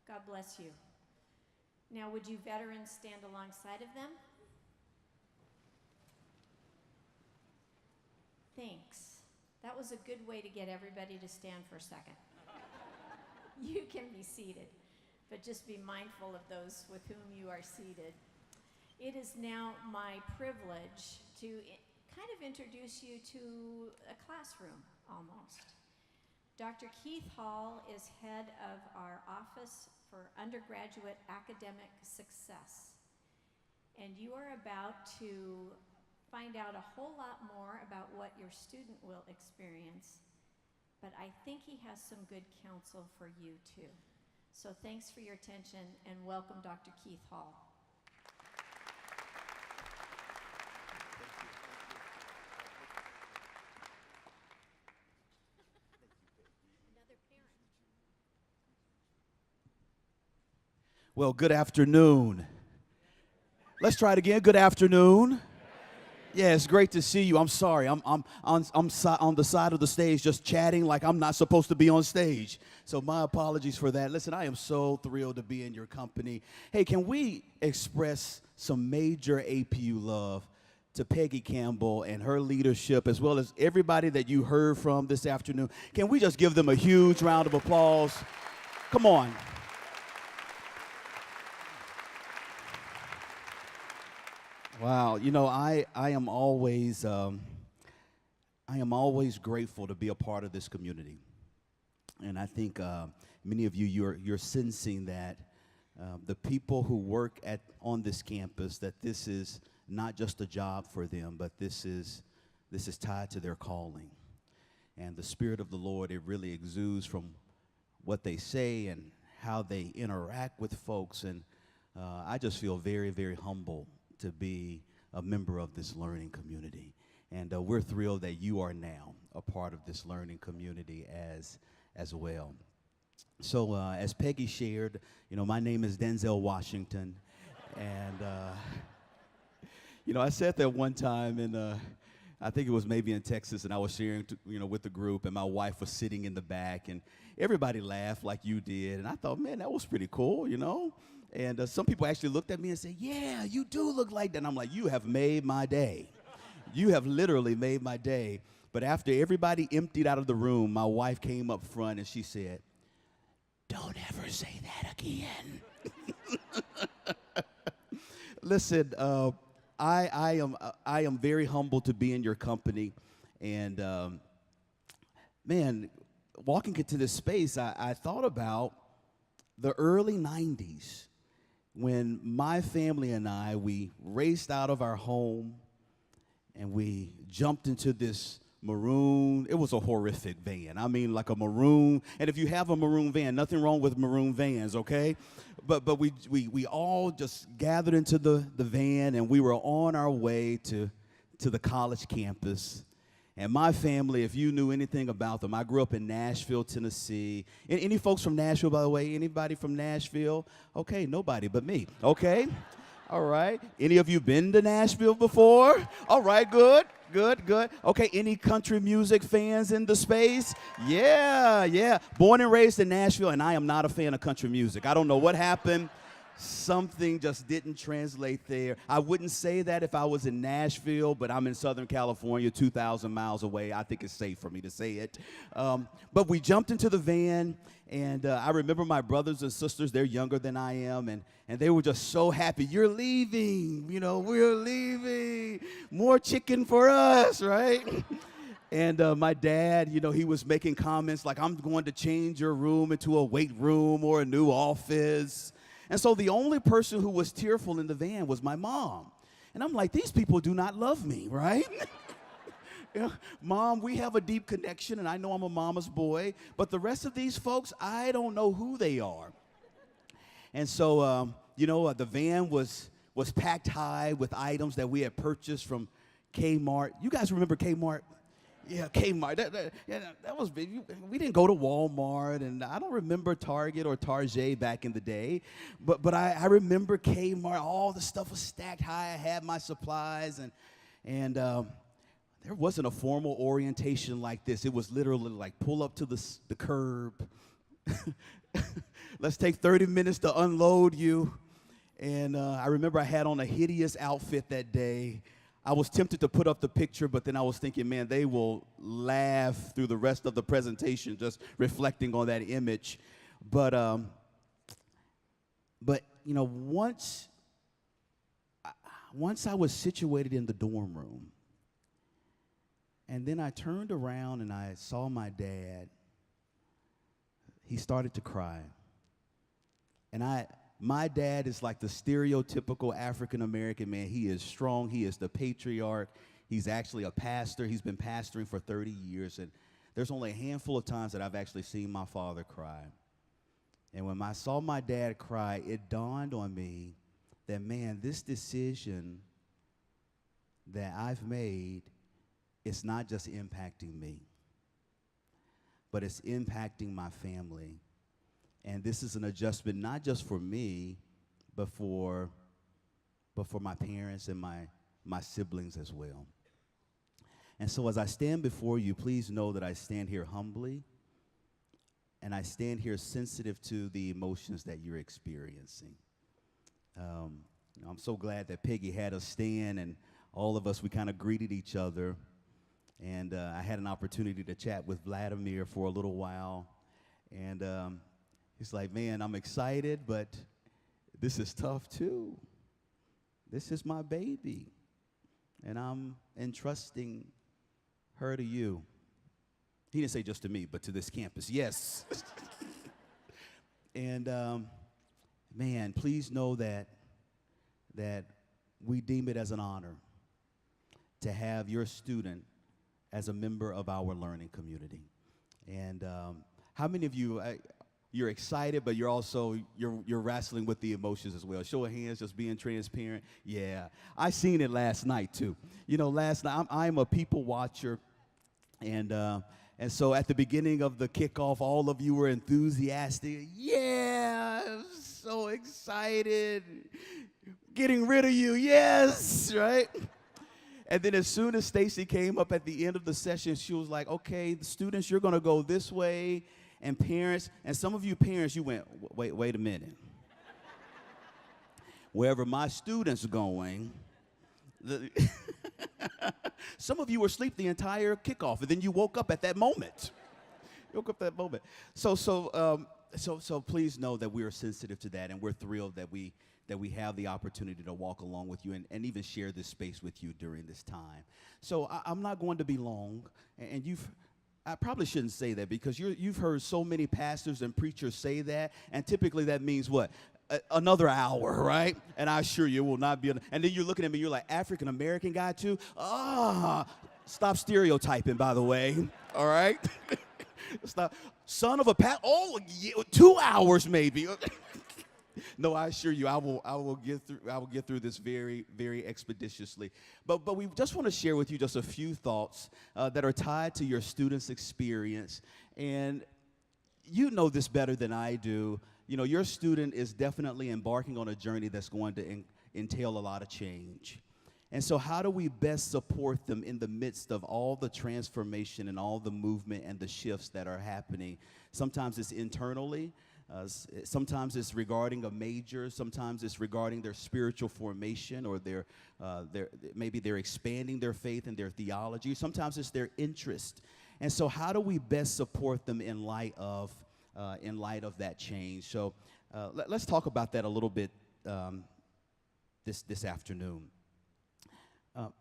God bless you. Now, would you veterans stand alongside of them? Thanks. That was a good way to get everybody to stand for a second. You can be seated, but just be mindful of those with whom you are seated. It is now my privilege to kind of introduce you to a classroom, almost. Dr. Keith Hall is head of our Office for Undergraduate Academic Success. And you are about to find out a whole lot more about what your student will experience, but I think he has some good counsel for you too. So thanks for your attention and welcome Dr. Keith Hall. Well, good afternoon. Let's try it again. Good afternoon. Yeah, it's great to see you. I'm sorry. I'm on the side of the stage just chatting like I'm not supposed to be on stage. So my apologies for that. Listen, I am so thrilled to be in your company. Hey, can we express some major APU love to Peggy Campbell and her leadership, as well as everybody that you heard from this afternoon? Can we just give them a huge round of applause? Come on. Wow, you know, I am always grateful to be a part of this community, and I think many of you're sensing that the people who work on this campus, that this is not just a job for them, but this is tied to their calling, and the Spirit of the Lord, it really exudes from what they say and how they interact with folks, and I just feel very, very humble to be a member of this learning community. And we're thrilled that you are now a part of this learning community as as well. So as Peggy shared, my name is Denzel Washington. And, I said that one time, and I think it was maybe in Texas, and I was sharing, with the group, and my wife was sitting in the back, and everybody laughed like you did. And I thought, man, that was pretty cool, And some people actually looked at me and said, yeah, you do look like that. And I'm like, you have made my day. You have literally made my day. But after everybody emptied out of the room, my wife came up front and she said, don't ever say that again. Listen, I am very humbled to be in your company. And, man, walking into this space, I thought about the early 90s when my family and we raced out of our home and we jumped into this maroon. It was a horrific van. I mean, like a maroon. And if you have a maroon van, nothing wrong with maroon vans, okay? But we all just gathered into the van, and we were on our way to the college campus. And my family, if you knew anything about them, I grew up in Nashville, Tennessee. Any folks from Nashville, by the way? Anybody from Nashville? Okay, nobody but me, okay? All right. Any of you been to Nashville before? All right, good. Okay, any country music fans in the space? Yeah. Born and raised in Nashville, and I am not a fan of country music. I don't know what happened. Something just didn't translate there. I wouldn't say that if I was in Nashville, but I'm in Southern California, 2,000 miles away. I think it's safe for me to say it. But we jumped into the van, and I remember my brothers and sisters, they're younger than I am, and they were just so happy. You're leaving, we're leaving. More chicken for us, right? And my dad, he was making comments like, I'm going to change your room into a weight room or a new office. And so the only person who was tearful in the van was my mom. And I'm like, these people do not love me, right? Mom, we have a deep connection, and I know I'm a mama's boy, but the rest of these folks, I don't know who they are. And so, the van was packed high with items that we had purchased from Kmart. You guys remember Kmart? Yeah, Kmart. That was big. We didn't go to Walmart, and I don't remember Target or Target back in the day. But I remember Kmart. All the stuff was stacked high. I had my supplies, and there wasn't a formal orientation like this. It was literally like pull up to the curb. Let's take 30 minutes to unload you. And I remember I had on a hideous outfit that day. I was tempted to put up the picture, but then I was thinking, man, they will laugh through the rest of the presentation just reflecting on that image. But once I was situated in the dorm room, and then I turned around and I saw my dad, he started to cry. And my dad is like the stereotypical African-American man. He is strong. He is the patriarch. He's actually a pastor. He's been pastoring for 30 years. And there's only a handful of times that I've actually seen my father cry. And when I saw my dad cry, it dawned on me that, man, this decision that I've made, it's not just impacting me, but it's impacting my family. And this is an adjustment not just for me, but for my parents and my siblings as well. And so as I stand before you, please know that I stand here humbly, and I stand here sensitive to the emotions that you're experiencing. I'm so glad that Peggy had us stand, and all of us, we kind of greeted each other. And I had an opportunity to chat with Vladimir for a little while. And he's like, man, I'm excited, but this is tough too. This is my baby, and I'm entrusting her to you. He didn't say just to me, but to this campus, yes. And man, please know that we deem it as an honor to have your student as a member of our learning community. And how many of you, you're excited, but you're wrestling with the emotions as well? Show of hands, just being transparent. Yeah, I seen it last night too. Last night I'm a people watcher, and And so at the beginning of the kickoff, all of you were enthusiastic. Yeah, I'm so excited. Getting rid of you, yes, right? And then as soon as Stacy came up at the end of the session, she was like, okay, the students, you're going to go this way. And parents, and some of you parents, you went, wait a minute. Wherever my student's going, some of you were asleep the entire kickoff, and then you woke up at that moment. You woke up at that moment. So please know that we are sensitive to that, and we're thrilled that we have the opportunity to walk along with you and even share this space with you during this time. So I'm not going to be long, and I probably shouldn't say that because you've heard so many pastors and preachers say that, and typically that means what? Another hour, right? And I assure you it will not be. And then you're looking at me, you're like, African-American guy too? Stop stereotyping, by the way, all right? Stop. Son of a pastor, 2 hours maybe. No, I assure you, I will get through this very, very expeditiously. But we just want to share with you just a few thoughts that are tied to your students' experience. And you know this better than I do. You know, your student is definitely embarking on a journey that's going to entail a lot of change. And so how do we best support them in the midst of all the transformation and all the movement and the shifts that are happening? Sometimes it's internally. Sometimes it's regarding a major. Sometimes it's regarding their spiritual formation, or maybe they're expanding their faith and their theology. Sometimes it's their interest. And so how do we best support them in light of that change? So let's talk about that a little bit this afternoon.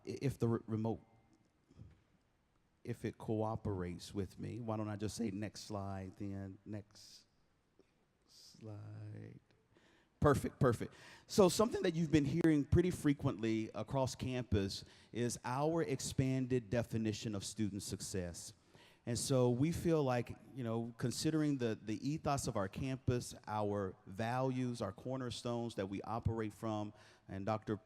If the remote, if it cooperates with me, why don't I just say next slide then? Next slide. Perfect. So something that you've been hearing pretty frequently across campus is our expanded definition of student success. And so we feel like, you know, considering the ethos of our campus, our values, our cornerstones that we operate from, and Dr.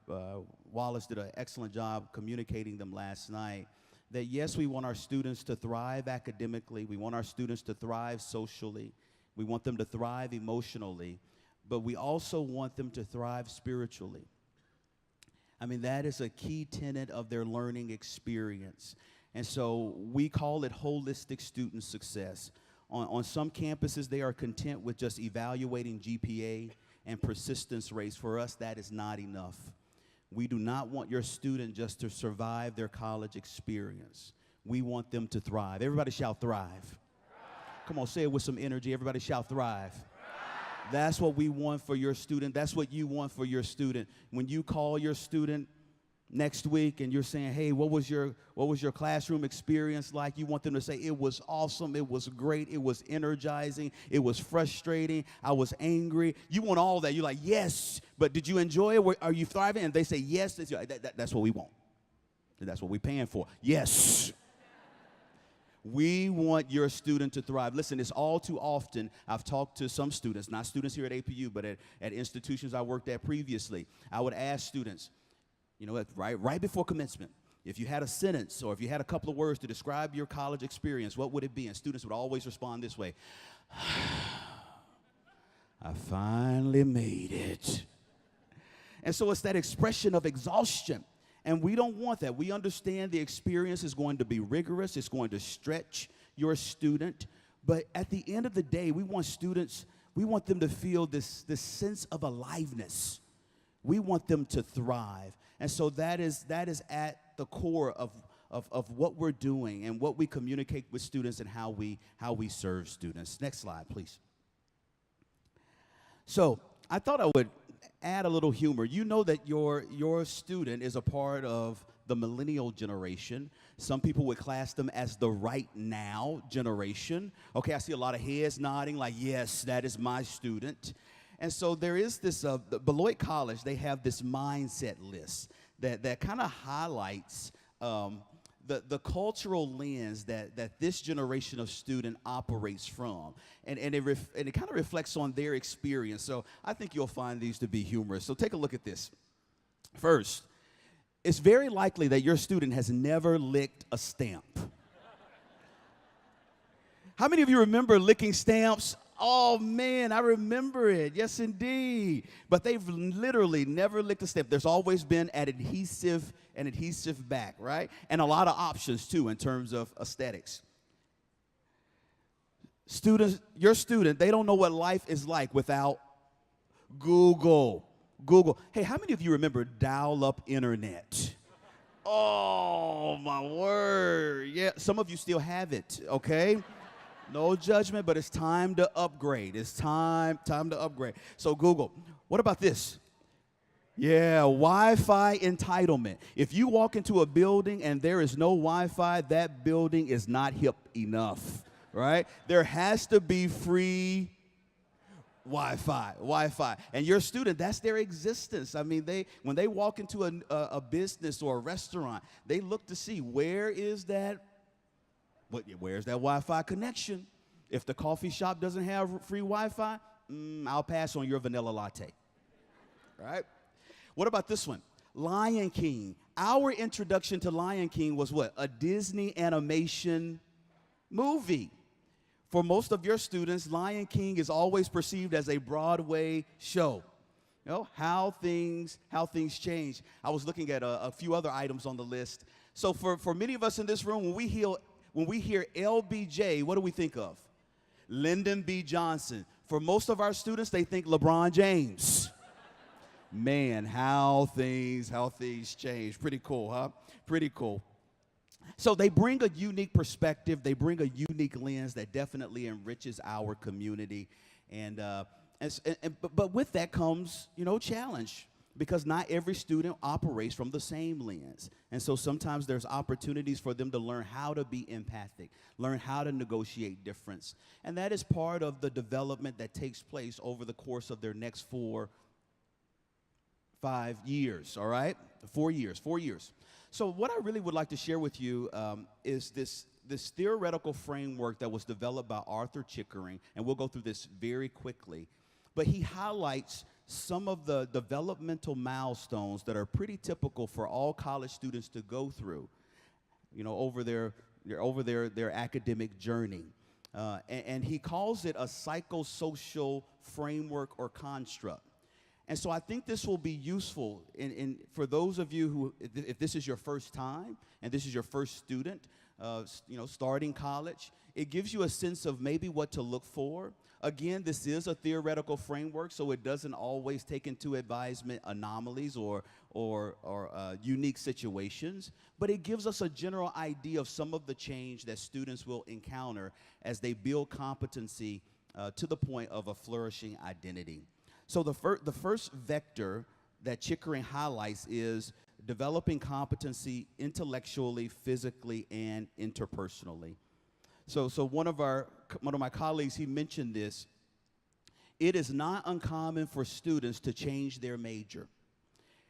Wallace did an excellent job communicating them last night, that yes, we want our students to thrive academically, we want our students to thrive socially, we want them to thrive emotionally, but we also want them to thrive spiritually. I mean, that is a key tenet of their learning experience. And so we call it holistic student success. On some campuses, they are content with just evaluating GPA and persistence rates. For us, that is not enough. We do not want your student just to survive their college experience. We want them to thrive. Everybody shout thrive. Come on, say it with some energy. Everybody shout thrive. That's what we want for your student. That's what you want for your student. When you call your student next week and you're saying, hey, what was your classroom experience like? You want them to say, it was awesome, it was great, it was energizing, it was frustrating, I was angry. You want all that. You're like, yes, but did you enjoy it? Are you thriving? And they say, yes. That's what we want. That's what we're paying for. Yes. We want your student to thrive. Listen, it's all too often, I've talked to some students, not students here at APU, but at institutions I worked at previously. I would ask students, you know, right before commencement, if you had a sentence or if you had a couple of words to describe your college experience, what would it be? And students would always respond this way: I finally made it. And so it's that expression of exhaustion. And we don't want that. We understand the experience is going to be rigorous. It's going to stretch your student. But at the end of the day, we want them to feel this sense of aliveness. We want them to thrive. And so that is at the core of what we're doing and what we communicate with students and how we serve students. Next slide, please. So I thought I would add a little humor. You know that your student is a part of the millennial generation. Some people would class them as the right now generation. Okay, I see a lot of heads nodding like, yes, that is my student. And so there is this, Beloit College, they have this mindset list that kind of highlights the cultural lens that this generation of student operates from. And it kind of reflects on their experience. So I think you'll find these to be humorous. So take a look at this. First, it's very likely that your student has never licked a stamp. How many of you remember licking stamps? Oh man, I remember it. Yes, indeed. But they've literally never licked a stamp. There's always been an adhesive back, right? And a lot of options too in terms of aesthetics. Students, your student, they don't know what life is like without Google. Google. Hey, how many of you remember dial-up internet? Oh, my word. Yeah, some of you still have it, okay? No judgment, but it's time to upgrade. It's time to upgrade. So Google. What about this? Yeah, Wi-Fi entitlement. If you walk into a building and there is no Wi-Fi, that building is not hip enough, right? There has to be free Wi-Fi. And your student, that's their existence. I mean, when they walk into a business or a restaurant, they look to see where's that Wi-Fi connection. If the coffee shop doesn't have free Wi-Fi, I'll pass on your vanilla latte, right? What about this one? Lion King. Our introduction to Lion King was what? A Disney animation movie. For most of your students, Lion King is always perceived as a Broadway show. You know, how things change. I was looking at a few other items on the list. So for many of us in this room, when we hear LBJ, what do we think of? Lyndon B. Johnson. For most of our students, they think LeBron James. Man, how things change. Pretty cool, huh? Pretty cool. So they bring a unique perspective. They bring a unique lens that definitely enriches our community. But with that comes, challenge, because not every student operates from the same lens. And so sometimes there's opportunities for them to learn how to be empathic, learn how to negotiate difference. And that is part of the development that takes place over the course of their next 5 years, all right? 4 years. So what I really would like to share with you is this theoretical framework that was developed by Arthur Chickering, and we'll go through this very quickly. But he highlights some of the developmental milestones that are pretty typical for all college students to go through, over their academic journey. And he calls it a psychosocial framework or construct. And so I think this will be useful for those of you who, if this is your first time and this is your first student, starting college, it gives you a sense of maybe what to look for. Again, this is a theoretical framework, so it doesn't always take into advisement anomalies or unique situations, but it gives us a general idea of some of the change that students will encounter as they build competency to the point of a flourishing identity. So the first vector that Chickering highlights is developing competency intellectually, physically, and interpersonally. So one of my colleagues, he mentioned this. It is not uncommon for students to change their major.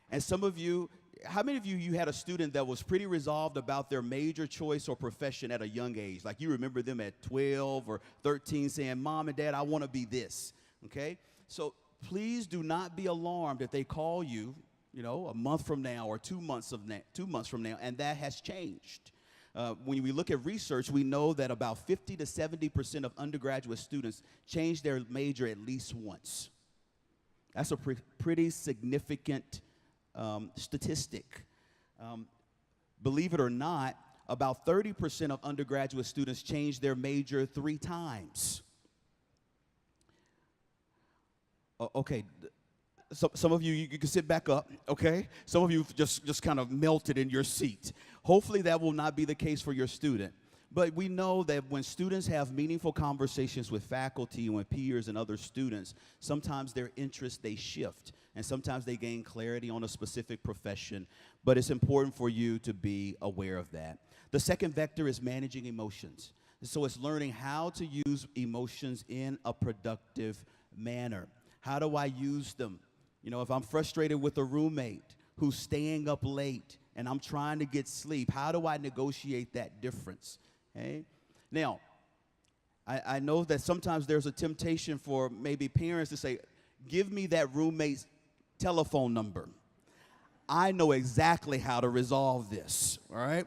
And some of you, how many of you had a student that was pretty resolved about their major choice or profession at a young age? Like you remember them at 12 or 13 saying, "Mom and Dad, I want to be this." Okay? So please do not be alarmed if they call you, a month from now or 2 months from now, and that has changed. When we look at research, we know that about 50 to 70% of undergraduate students change their major at least once. That's a pretty significant statistic. Believe it or not, about 30% of undergraduate students change their major 3 times. Okay, so some of you can sit back up, okay? Some of you just kind of melted in your seat. Hopefully that will not be the case for your student. But we know that when students have meaningful conversations with faculty and with peers and other students, sometimes their interests, they shift, and sometimes they gain clarity on a specific profession. But it's important for you to be aware of that. The second vector is managing emotions. So it's learning how to use emotions in a productive manner. How do I use them? If I'm frustrated with a roommate who's staying up late and I'm trying to get sleep, how do I negotiate that difference? Okay? Now, I know that sometimes there's a temptation for maybe parents to say, "Give me that roommate's telephone number. I know exactly how to resolve this," all right?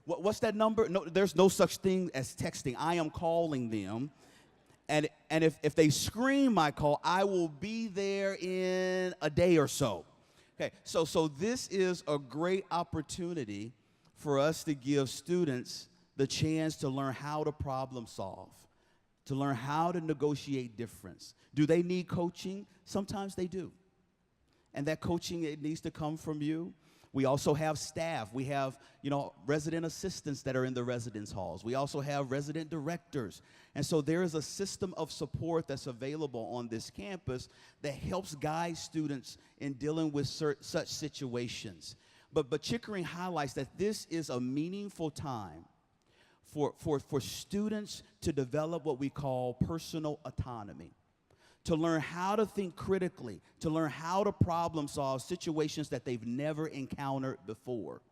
What's that number? No, there's no such thing as texting. I am calling them. And if they screen my call, I will be there in a day or so. Okay, so this is a great opportunity for us to give students the chance to learn how to problem solve, to learn how to negotiate difference. Do they need coaching? Sometimes they do. And that coaching, it needs to come from you. We also have staff. We have, resident assistants that are in the residence halls. We also have resident directors. And so there is a system of support that's available on this campus that helps guide students in dealing with such situations. But Chickering highlights that this is a meaningful time for students to develop what we call personal autonomy, to learn how to think critically, to learn how to problem solve situations that they've never encountered before.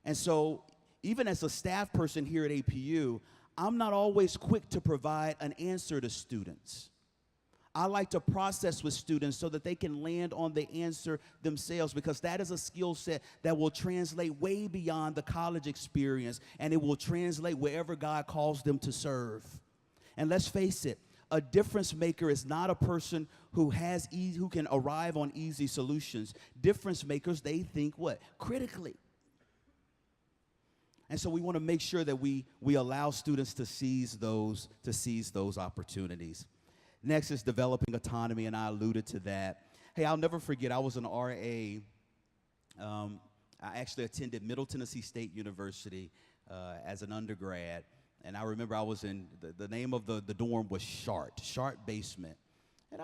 And so even as a staff person here at APU, I'm not always quick to provide an answer to students. I like to process with students so that they can land on the answer themselves, because that is a skill set that will translate way beyond the college experience, and it will translate wherever God calls them to serve. And let's face it, a difference maker is not a person who can arrive on easy solutions. Difference makers, they think what? Critically. And so we want to make sure that we allow students to seize those opportunities. Next is developing autonomy, and I alluded to that. Hey, I'll never forget, I was an RA. I actually attended Middle Tennessee State University as an undergrad. And I remember I was in, the name of the dorm was Shart Basement. And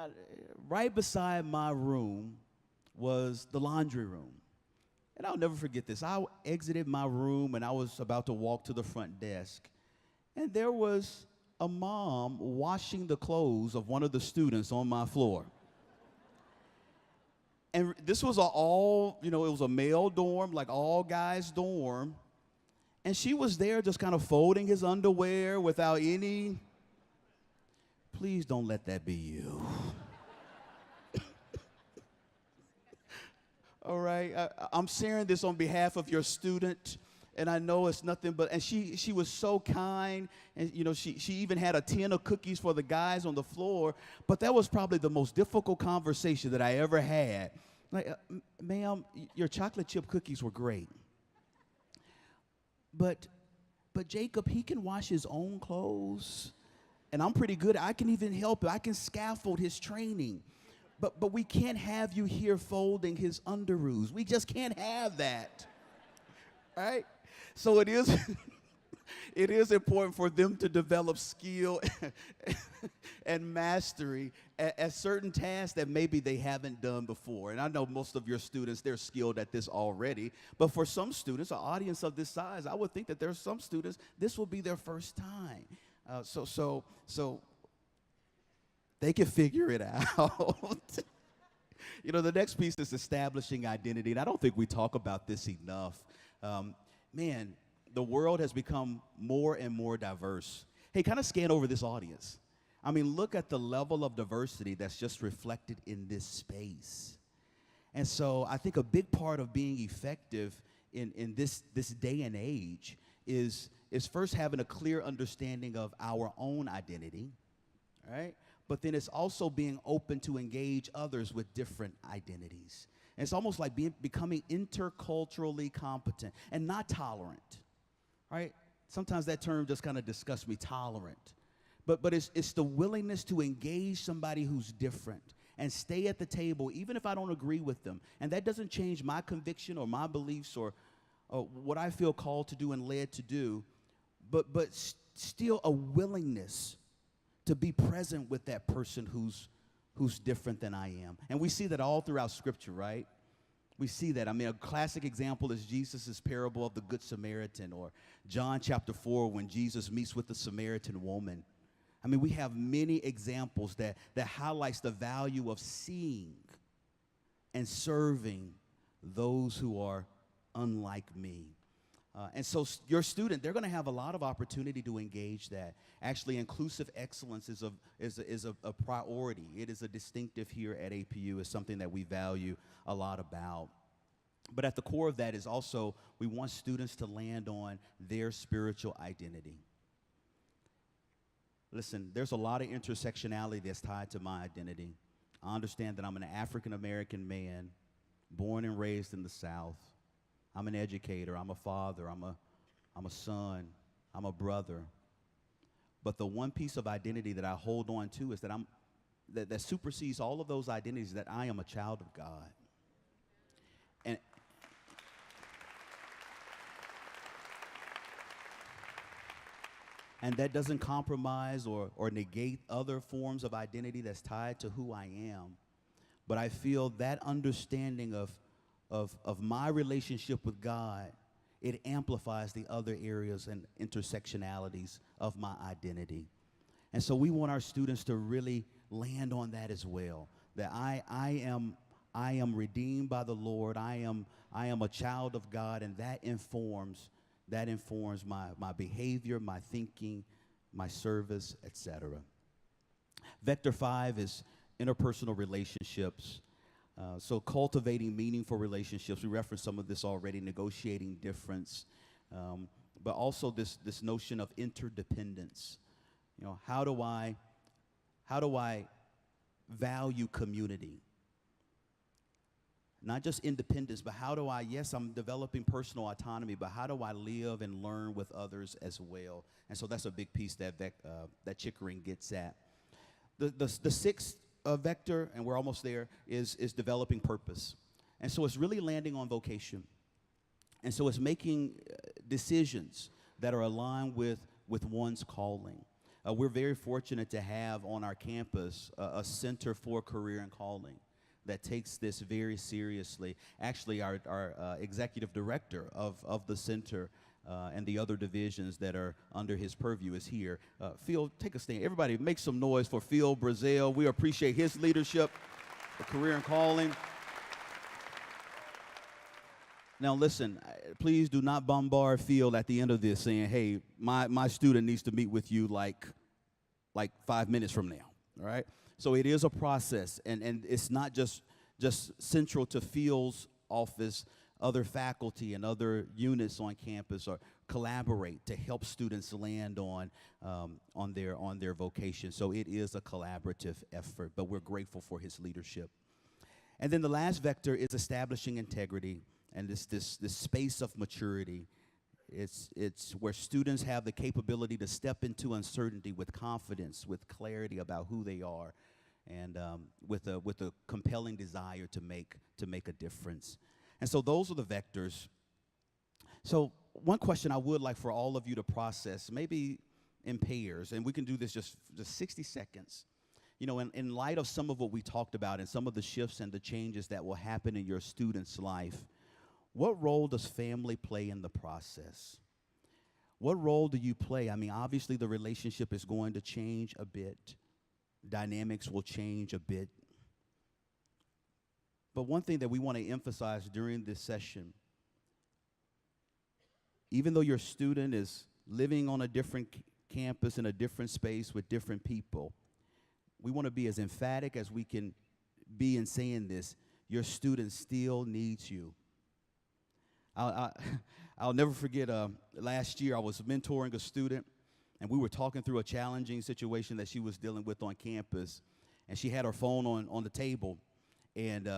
right beside my room was the laundry room. And I'll never forget this. I exited my room and I was about to walk to the front desk. And there was a mom washing the clothes of one of the students on my floor. And this was it was a male dorm, like all guys dorm. And she was there just kind of folding his underwear without any. Please don't let that be you. All right, I'm sharing this on behalf of your student, and I know it's nothing but, and she was so kind, and she even had a tin of cookies for the guys on the floor, but that was probably the most difficult conversation that I ever had. Like, ma'am, your chocolate chip cookies were great. But Jacob, he can wash his own clothes, and I'm pretty good. I can even help him. I can scaffold his training. But we can't have you here folding his underoos. We just can't have that, right? So it is, it is important for them to develop skill and mastery at certain tasks that maybe they haven't done before. And I know most of your students, they're skilled at this already. But for some students, an audience of this size, I would think that there's some students, this will be their first time. So they can figure it out. The next piece is establishing identity. And I don't think we talk about this enough. Man, the world has become more and more diverse. Hey, kind of scan over this audience. I mean, look at the level of diversity that's just reflected in this space. And so I think a big part of being effective in this day and age is first having a clear understanding of our own identity, right? But then it's also being open to engage others with different identities. And it's almost like becoming interculturally competent and not tolerant, right? Sometimes that term just kind of disgusts me, tolerant. But it's the willingness to engage somebody who's different and stay at the table even if I don't agree with them. And that doesn't change my conviction or my beliefs or what I feel called to do and led to do, but still a willingness to be present with that person who's different than I am. And we see that all throughout Scripture, right? We see that. I mean, a classic example is Jesus' parable of the Good Samaritan, or John chapter 4 when Jesus meets with the Samaritan woman. I mean, we have many examples that highlights the value of seeing and serving those who are unlike me. And so your student, they're going to have a lot of opportunity to engage that. Actually, inclusive excellence is a priority. It is a distinctive here at APU. It's something that we value a lot about. But at the core of that is also we want students to land on their spiritual identity. Listen, there's a lot of intersectionality that's tied to my identity. I understand that I'm an African-American man, born and raised in the South. I'm an educator, I'm a father, I'm a son, I'm a brother. But the one piece of identity that I hold on to is that that supersedes all of those identities, that I am a child of God. And that doesn't compromise or negate other forms of identity that's tied to who I am. But I feel that understanding of my relationship with God, it amplifies the other areas and intersectionalities of my identity. And so we want our students to really land on that as well, that I am redeemed by the Lord, I am a child of God, and that informs my behavior, my thinking, my service, etc. Vector 5 is interpersonal relationships. So cultivating meaningful relationships. We referenced some of this already, negotiating difference, but also this notion of interdependence. You know, how do I value community? Not just independence, but how do I, yes, I'm developing personal autonomy, but how do I live and learn with others as well? And so that's a big piece that Chickering gets at. The sixth vector, and we're almost there, is developing purpose. And so it's really landing on vocation. And so it's making decisions that are aligned with one's calling. We're very fortunate to have on our campus a Center for Career and Calling that takes this very seriously. Actually, our executive director of the center and the other divisions that are under his purview is here. Phil, take a stand. Everybody make some noise for Phil Brazil. We appreciate his leadership for Career and Calling. Now listen, please do not bombard Phil at the end of this saying, hey, my student needs to meet with you like 5 minutes from now, all right? So it is a process, and it's not just central to Phil's office. Other faculty and other units on campus collaborate to help students land on their vocation. So it is a collaborative effort, but we're grateful for his leadership. And then the last vector is establishing integrity and this space of maturity. It's where students have the capability to step into uncertainty with confidence, with clarity about who they are, and with a compelling desire to make a difference. And so those are the vectors. So one question I would like for all of you to process, maybe in pairs, and we can do this just 60 seconds. You know, in light of some of what we talked about and some of the shifts and the changes that will happen in your student's life, what role does family play in the process? What role do you play? I mean, obviously the relationship is going to change a bit. Dynamics will change a bit. But one thing that we want to emphasize during this session, even though your student is living on a different campus in a different space with different people, we want to be as emphatic as we can be in saying this. Your student still needs you. I'll never forget last year I was mentoring a student, and we were talking through a challenging situation that she was dealing with on campus, and she had her phone on the table, and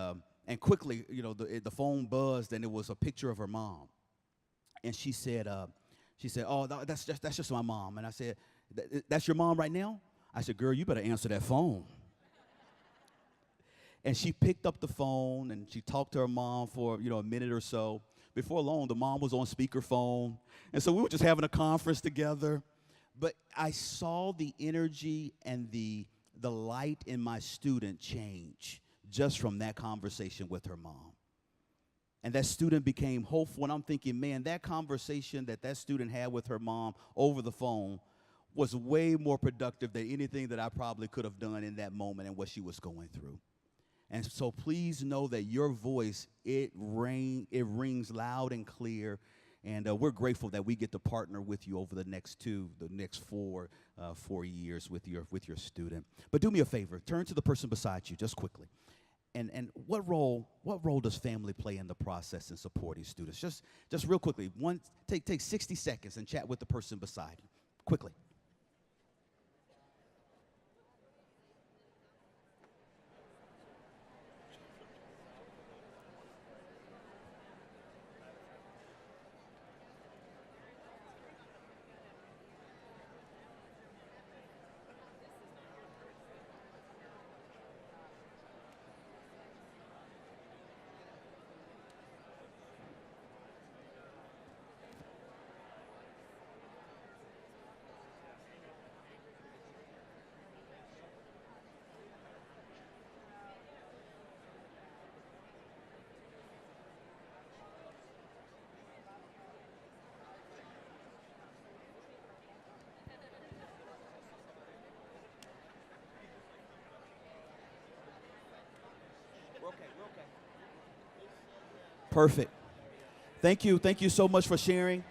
quickly, you know, the phone buzzed, and it was a picture of her mom, and she said, "Oh, that's just my mom," and I said, "That's your mom right now?" I said, "Girl, you better answer that phone." And she picked up the phone, and she talked to her mom for, a minute or so. Before long, the mom was on speakerphone. And so we were just having a conference together. But I saw the energy and the light in my student change just from that conversation with her mom. And that student became hopeful. And I'm thinking, man, that conversation that student had with her mom over the phone was way more productive than anything that I probably could have done in that moment and what she was going through. And so please know that your voice, it rings loud and clear, and we're grateful that we get to partner with you over the next 4 years with your student. But do me a favor, turn to the person beside you just quickly, and what role does family play in the process in supporting students? Just real quickly, take 60 seconds and chat with the person beside you, quickly. Perfect. Thank you so much for sharing.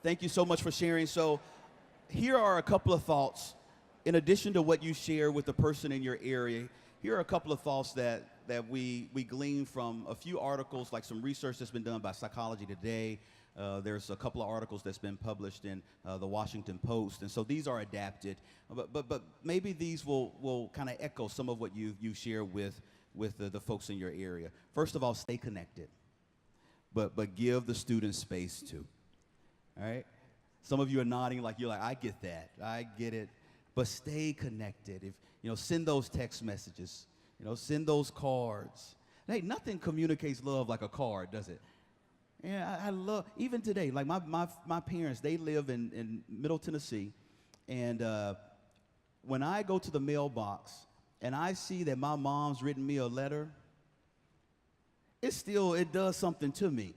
Thank you so much for sharing. So here are a couple of thoughts. In addition to what you share with the person in your area, here are a couple of thoughts that we gleaned from a few articles, like some research that's been done by Psychology Today. There's a couple of articles that's been published in the Washington Post, and so these are adapted. But maybe these will kind of echo some of what you share with the folks in your area. First of all, stay connected, but give the students space too. All right? Some of you are nodding like you're like, I get that, I get it. But stay connected. If send those text messages, send those cards. Hey, nothing communicates love like a card, does it? Yeah, I love, even today, like my parents, they live in Middle Tennessee, and when I go to the mailbox and I see that my mom's written me a letter, it does something to me.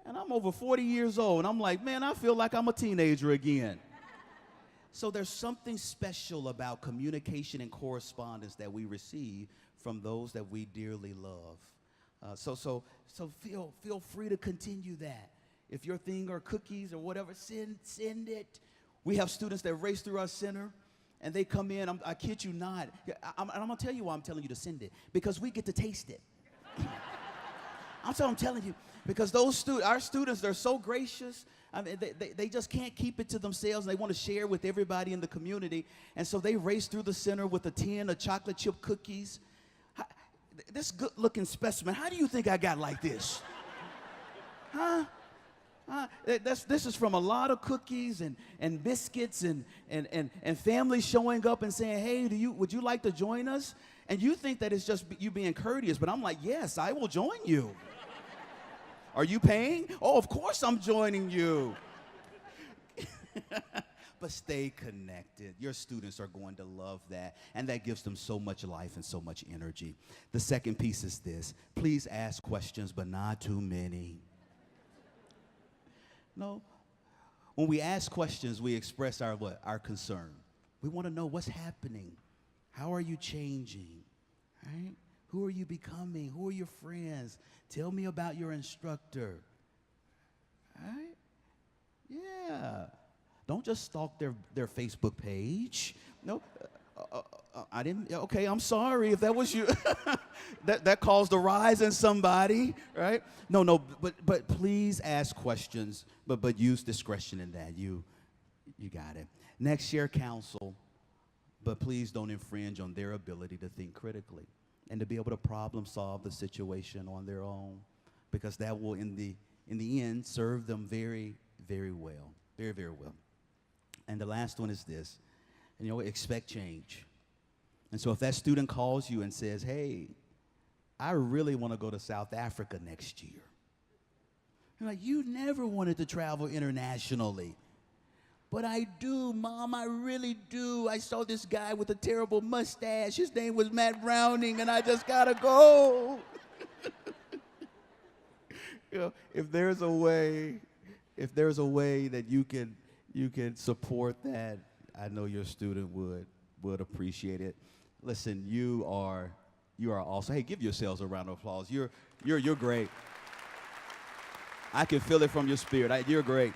And I'm over 40 years old, and I'm like, man, I feel like I'm a teenager again. So there's something special about communication and correspondence that we receive from those that we dearly love. So feel free to continue that. If your thing are cookies or whatever, send it. We have students that race through our center, and they come in. I kid you not. I'm going to tell you why I'm telling you to send it, because we get to taste it. I'm telling you, because our students, they're so gracious. I mean, they just can't keep it to themselves, and they want to share with everybody in the community. And so they race through the center with a tin of chocolate chip cookies. This good-looking specimen, how do you think I got like this? Huh? This is from a lot of cookies and biscuits and families showing up and saying, hey, would you like to join us? And you think that it's just you being courteous, but I'm like, yes, I will join you. Are you paying? Oh, of course I'm joining you. But stay connected. Your students are going to love that, and that gives them so much life and so much energy. The second piece is this. Please ask questions, but not too many. No. When we ask questions, we express our concern. We want to know what's happening. How are you changing? Right? Who are you becoming? Who are your friends? Tell me about your instructor. Right? Yeah. Don't just stalk their Facebook page. No, I didn't. Okay, I'm sorry if that was you. that caused a rise in somebody, right? No, but please ask questions, but use discretion in that. You got it. Next, share counsel, but please don't infringe on their ability to think critically and to be able to problem solve the situation on their own, because that will, in the end, serve them very, very well, very, very well. And the last one is this, expect change. And so if that student calls you and says, hey, I really want to go to South Africa next year. You're like, you never wanted to travel internationally. But I do, Mom, I really do. I saw this guy with a terrible mustache. His name was Matt Browning, and I just got to go. If there's a way that you can support that, I know your student would appreciate it. Listen, you are awesome. Hey, give yourselves a round of applause. You're great. I can feel it from your spirit. You're great.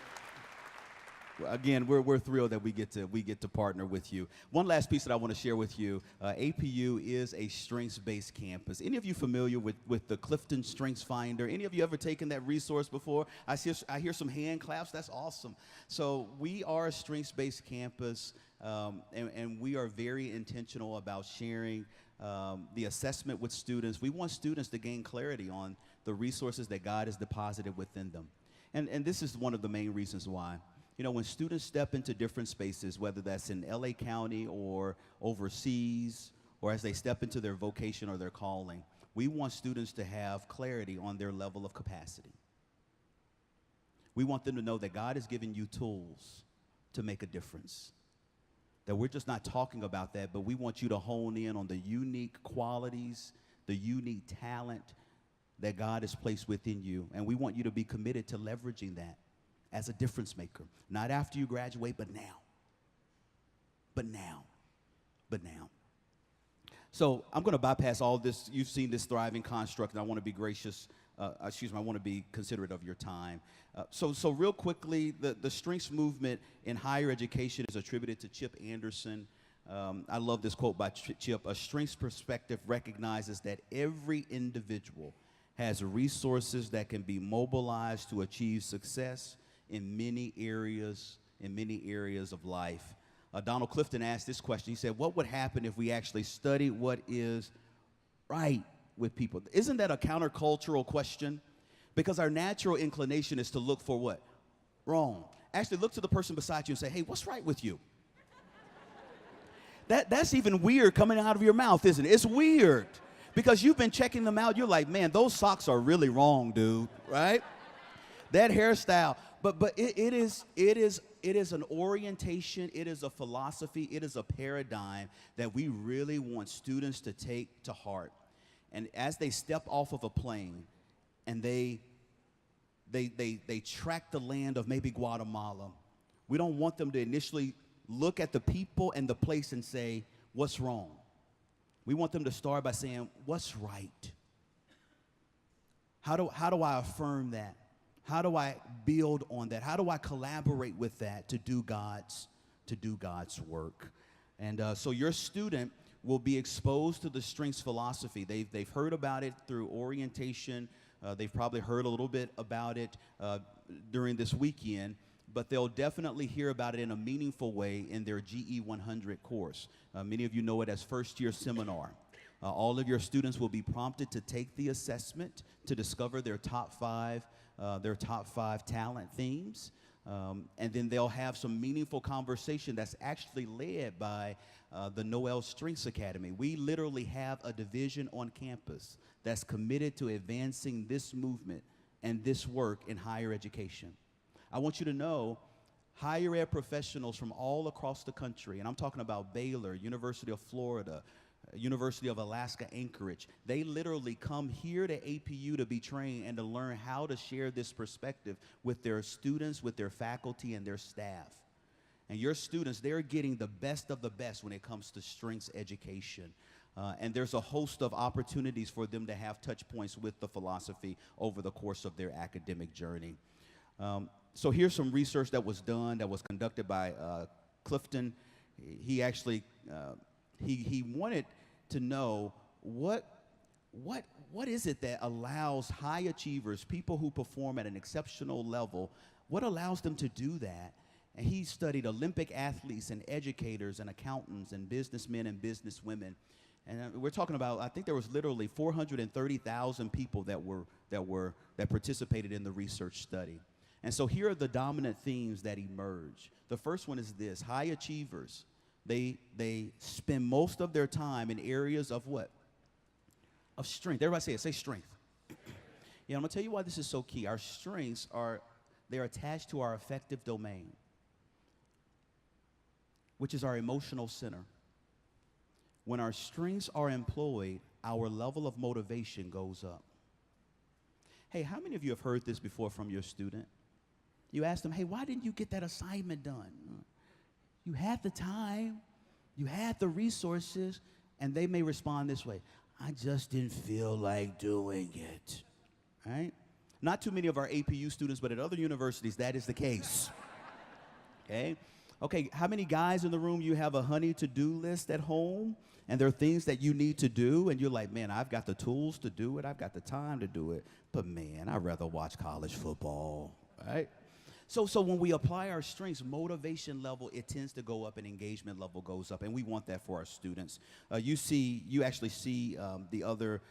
Again, we're thrilled that we get to partner with you. One last piece that I want to share with you: APU is a strengths-based campus. Any of you familiar with the Clifton Strengths Finder? Any of you ever taken that resource before? I hear some hand claps. That's awesome. So we are a strengths-based campus, and we are very intentional about sharing the assessment with students. We want students to gain clarity on the resources that God has deposited within them, and this is one of the main reasons why. You know, when students step into different spaces, whether that's in LA County or overseas, or as they step into their vocation or their calling, we want students to have clarity on their level of capacity. We want them to know that God has given you tools to make a difference. That we're just not talking about that, but we want you to hone in on the unique qualities, the unique talent that God has placed within you. And we want you to be committed to leveraging that as a difference maker. Not after you graduate, but now. But now. But now. So I'm going to bypass all this. You've seen this thriving construct, and I want to be gracious. I want to be considerate of your time. So real quickly, the strengths movement in higher education is attributed to Chip Anderson. I love this quote by Chip. A strengths perspective recognizes that every individual has resources that can be mobilized to achieve success in many areas of life. Donald Clifton asked this question. He said, what would happen if we actually studied what is right with people? Isn't that a countercultural question? Because our natural inclination is to look for what? Wrong. Actually, look to the person beside you and say, hey, what's right with you? That's even weird coming out of your mouth, isn't it? It's weird because you've been checking them out. You're like, man, those socks are really wrong, dude, right? That hairstyle. But it is an orientation, it is a philosophy, it is a paradigm that we really want students to take to heart. And as they step off of a plane and they track the land of maybe Guatemala, we don't want them to initially look at the people and the place and say, what's wrong? We want them to start by saying, what's right? How do I affirm that? How do I build on that? How do I collaborate with that to do God's work? And so your student will be exposed to the strengths philosophy. They've heard about it through orientation. They've probably heard a little bit about it during this weekend, but they'll definitely hear about it in a meaningful way in their GE 100 course. Many of you know it as first-year seminar. All of your students will be prompted to take the assessment to discover their top five talent themes, and then they'll have some meaningful conversation that's actually led by the Noel Strengths Academy. We literally have a division on campus that's committed to advancing this movement and this work in higher education. I want you to know higher ed professionals from all across the country, and I'm talking about Baylor, University of Florida, University of Alaska Anchorage. They literally come here to APU to be trained and to learn how to share this perspective with their students, with their faculty, and their staff. And your students, they're getting the best of the best when it comes to strengths education. And there's a host of opportunities for them to have touch points with the philosophy over the course of their academic journey. So here's some research that was done, that was conducted by Clifton. He actually he wanted to know what is it that allows high achievers, people who perform at an exceptional level, what allows them to do that? And he studied Olympic athletes and educators and accountants and businessmen and businesswomen. And we're talking about, I think there was literally 430,000 people that participated in the research study. And so here are the dominant themes that emerge. The first one is this: high achievers, they spend most of their time in areas of what? Of strength. Everybody say it. Say strength. Yeah, I'm going to tell you why this is so key. Our strengths they're attached to our affective domain, which is our emotional center. When our strengths are employed, our level of motivation goes up. Hey, how many of you have heard this before from your student? You ask them, hey, why didn't you get that assignment done? You had the time, you had the resources, and they may respond this way: I just didn't feel like doing it, right? Not too many of our APU students, but at other universities, that is the case, Okay? Okay, how many guys in the room, you have a honey to-do list at home? And there are things that you need to do, and you're like, man, I've got the tools to do it. I've got the time to do it. But, man, I'd rather watch college football, right? So when we apply our strengths, motivation level, it tends to go up and engagement level goes up, and we want that for our students. You actually see the other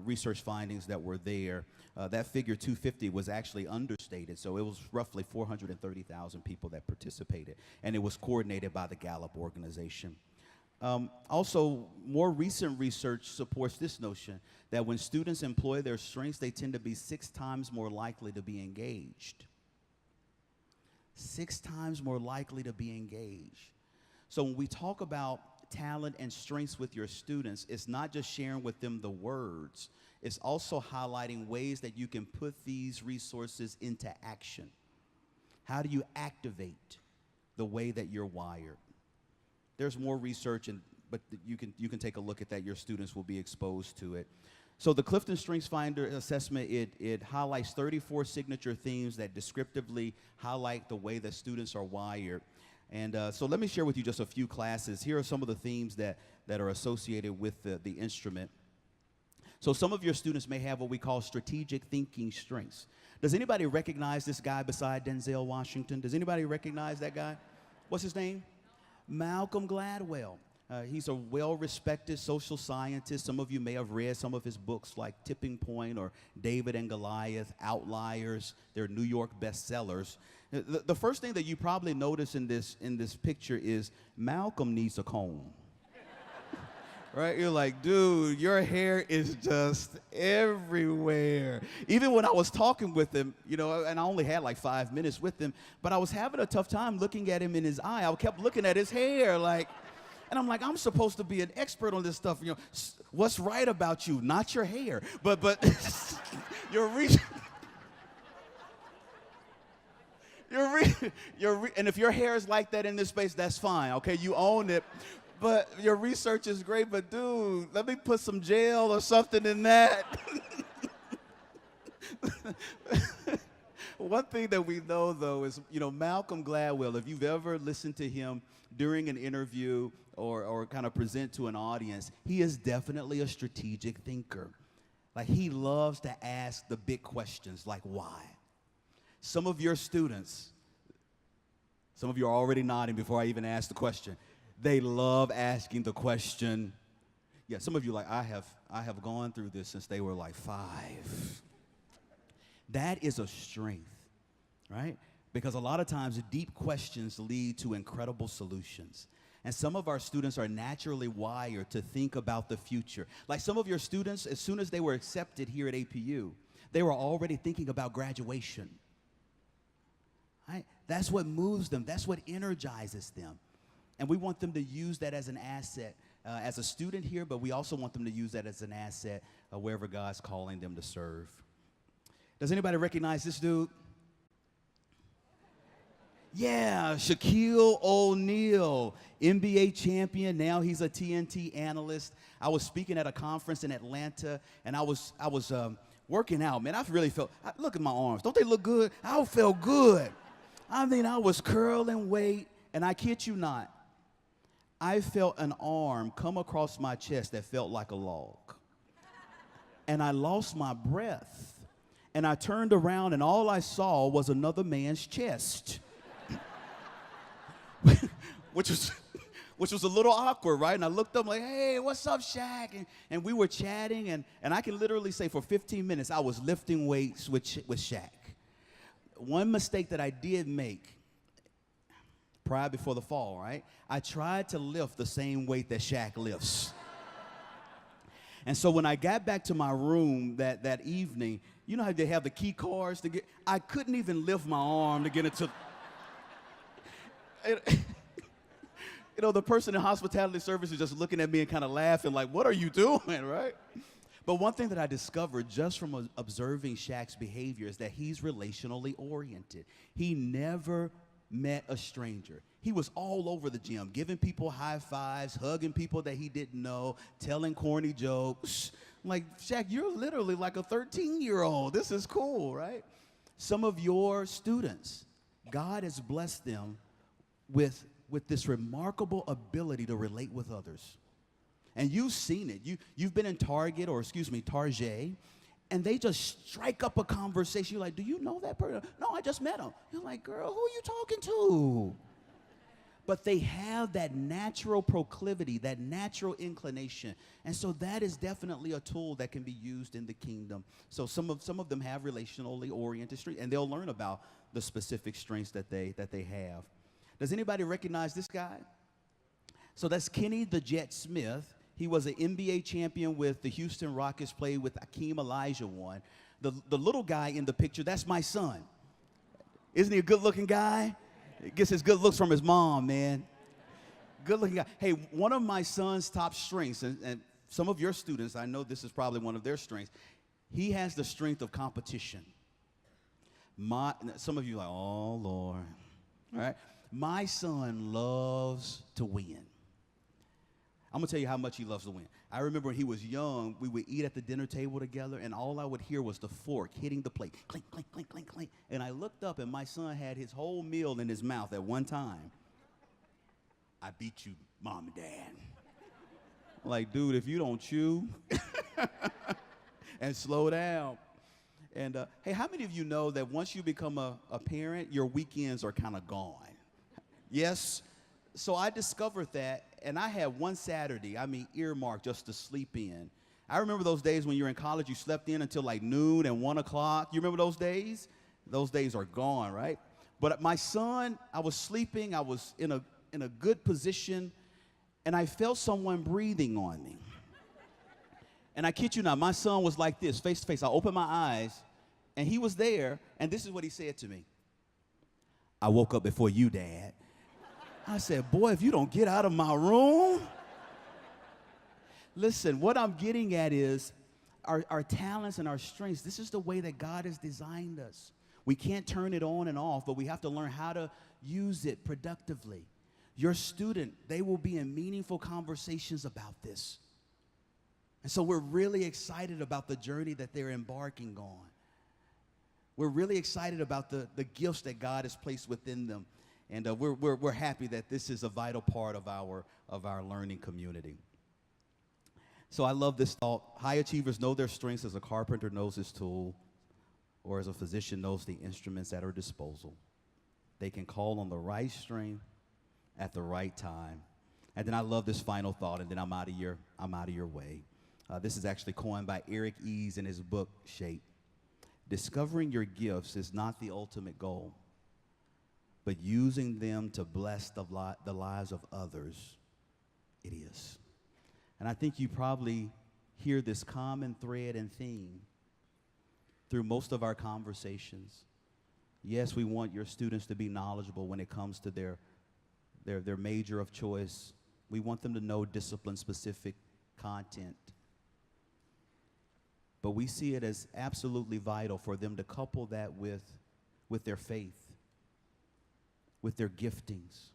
research findings that were there. That figure 250 was actually understated, so it was roughly 430,000 people that participated, and it was coordinated by the Gallup organization. Also, more recent research supports this notion that when students employ their strengths, they tend to be 6 times more likely to be engaged. 6 times more likely to be engaged. So when we talk about talent and strengths with your students, it's not just sharing with them the words, it's also highlighting ways that you can put these resources into action. How do you activate the way that you're wired? There's more research, but you can take a look at that. Your students will be exposed to it. So the Clifton Strengths Finder assessment, it highlights 34 signature themes that descriptively highlight the way that students are wired. And so let me share with you just a few classes. Here are some of the themes that are associated with the instrument. So some of your students may have what we call strategic thinking strengths. Does anybody recognize this guy beside Denzel Washington? Does anybody recognize that guy? What's his name? Malcolm Gladwell. He's a well-respected social scientist. Some of you may have read some of his books like Tipping Point or David and Goliath, Outliers. They're New York bestsellers. The first thing that you probably notice in this picture is Malcolm needs a comb. Right? You're like, dude, your hair is just everywhere. Even when I was talking with him, and I only had like 5 minutes with him, but I was having a tough time looking at him in his eye. I kept looking at his hair and I'm like, I'm supposed to be an expert on this stuff. What's right about you? Not your hair, but and if your hair is like that in this space, that's fine. Okay, you own it. But your research is great, but dude, let me put some gel or something in that. One thing that we know, though, is, Malcolm Gladwell, if you've ever listened to him during an interview or kind of present to an audience, he is definitely a strategic thinker. Like, he loves to ask the big questions, like why. Some of your students, some of you are already nodding before I even ask the question. They love asking the question. Yeah, some of you like, I have gone through this since they were like 5. That is a strength, right? Because a lot of times deep questions lead to incredible solutions. And some of our students are naturally wired to think about the future. Like some of your students, as soon as they were accepted here at APU, they were already thinking about graduation. Right? That's what moves them. That's what energizes them. And we want them to use that as an asset as a student here, but we also want them to use that as an asset wherever God's calling them to serve. Does anybody recognize this dude? Yeah, Shaquille O'Neal, NBA champion. Now he's a TNT analyst. I was speaking at a conference in Atlanta, and I was working out. Man, I really felt, look at my arms. Don't they look good? I felt good. I mean, I was curling weight, and I kid you not, I felt an arm come across my chest that felt like a log. And I lost my breath. And I turned around, and all I saw was another man's chest. which was a little awkward, right? And I looked up like, hey, what's up, Shaq? And we were chatting, and I can literally say for 15 minutes I was lifting weights with Shaq. One mistake that I did make prior before the fall, right? I tried to lift the same weight that Shaq lifts. And so when I got back to my room that evening, you know how they have the key cards to get, I couldn't even lift my arm to get into, the person in hospitality service is just looking at me and kind of laughing like, what are you doing, right? But one thing that I discovered just from observing Shaq's behavior is that he's relationally oriented. He never met a stranger. He was all over the gym, giving people high fives, hugging people that he didn't know, telling corny jokes. I'm like, Shaq, you're literally like a 13-year-old. This is cool, right? Some of your students, God has blessed them with this remarkable ability to relate with others. And you've seen it. You've been in Target, or excuse me, Target, and they just strike up a conversation. You're like, do you know that person? No, I just met him. You're like, girl, who are you talking to? But they have that natural proclivity, that natural inclination. And so that is definitely a tool that can be used in the kingdom. So some of them have relationally oriented strengths, and they'll learn about the specific strengths that they have. Does anybody recognize this guy? So that's Kenny the Jet Smith. He was an NBA champion with the Houston Rockets, played with Akeem Olajuwon. The little guy in the picture, that's my son. Isn't he a good-looking guy? He gets his good looks from his mom, man. Good-looking guy. Hey, one of my son's top strengths, and some of your students, I know this is probably one of their strengths, he has the strength of competition. Some of you are like, oh, Lord. All right? My son loves to win. I'm going to tell you how much he loves to win. I remember when he was young, we would eat at the dinner table together, and all I would hear was the fork hitting the plate. Clink, clink, clink, clink, clink. And I looked up, and my son had his whole meal in his mouth at one time. I beat you, Mom and Dad. Like, dude, if you don't chew and slow down. And, hey, how many of you know that once you become a parent, your weekends are kind of gone? Yes? So I discovered that, and I had one Saturday, earmarked just to sleep in. I remember those days when you were in college, you slept in until like noon and 1 o'clock. You remember those days? Those days are gone, right? But my son, I was sleeping, I was in a good position, and I felt someone breathing on me. And I kid you not, my son was like this, face to face. I opened my eyes, and he was there, and this is what he said to me. I woke up before you, Dad. I said, boy, if you don't get out of my room. Listen, what I'm getting at is our talents and our strengths. This is the way that God has designed us. We can't turn it on and off, but we have to learn how to use it productively. Your student, they will be in meaningful conversations about this. And so we're really excited about the journey that they're embarking on. We're really excited about the gifts that God has placed within them. And we're happy that this is a vital part of our learning community. So I love this thought. High achievers know their strengths as a carpenter knows his tool, or as a physician knows the instruments at her disposal. They can call on the right strength at the right time. And then I love this final thought, and then I'm out of your way. This is actually coined by Eric Ease in his book, Shape. Discovering your gifts is not the ultimate goal, but using them to bless the lives of others, it is. And I think you probably hear this common thread and theme through most of our conversations. Yes, we want your students to be knowledgeable when it comes to their major of choice. We want them to know discipline-specific content. But we see it as absolutely vital for them to couple that with their faith, with their giftings,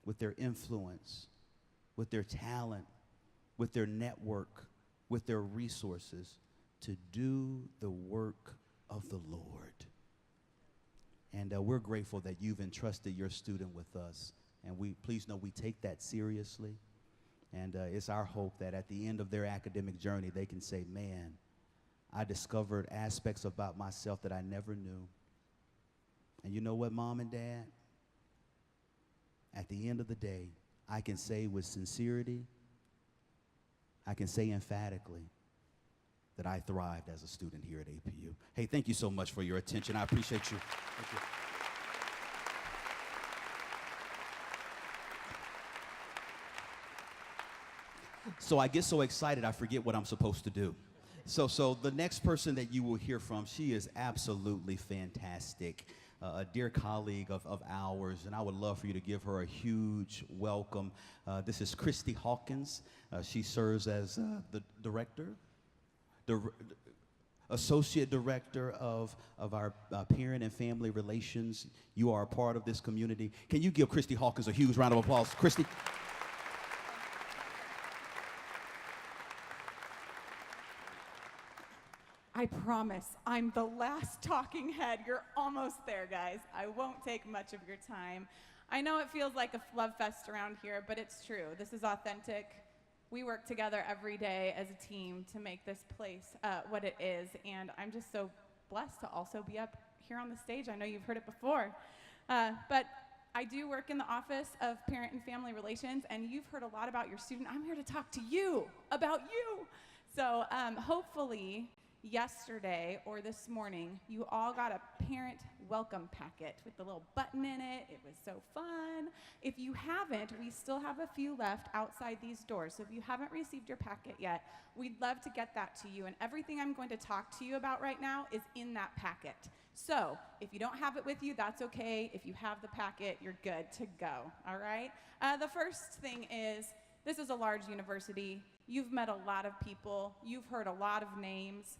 with their influence, with their talent, with their network, with their resources, to do the work of the Lord. And we're grateful that you've entrusted your student with us. And please know we take that seriously. And it's our hope that at the end of their academic journey, they can say, man, I discovered aspects about myself that I never knew. And you know what, Mom and Dad? At the end of the day, I can say with sincerity, I can say emphatically that I thrived as a student here at APU. Hey, thank you so much for your attention. I appreciate you. Thank you. So I get so excited, I forget what I'm supposed to do. So the next person that you will hear from, she is absolutely fantastic. A dear colleague of ours, and I would love for you to give her a huge welcome. This is Christy Hawkins. She serves as the Associate Director of our Parent and Family Relations. You are a part of this community. Can you give Christy Hawkins a huge round of applause? Christy. I promise I'm the last talking head. You're almost there, guys. I won't take much of your time. I know it feels like a love fest around here, but it's true. This is authentic. We work together every day as a team to make this place what it is, and I'm just so blessed to also be up here on the stage. I know you've heard it before, but I do work in the Office of Parent and Family Relations, and you've heard a lot about your student. I'm here to talk to you about you. So hopefully yesterday or this morning, you all got a parent welcome packet with the little button in it. It was so fun. If you haven't, we still have a few left outside these doors. So if you haven't received your packet yet, we'd love to get that to you. And everything I'm going to talk to you about right now is in that packet. So if you don't have it with you, that's okay. If you have the packet, you're good to go, all right? The first thing is, this is a large university. You've met a lot of people. You've heard a lot of names.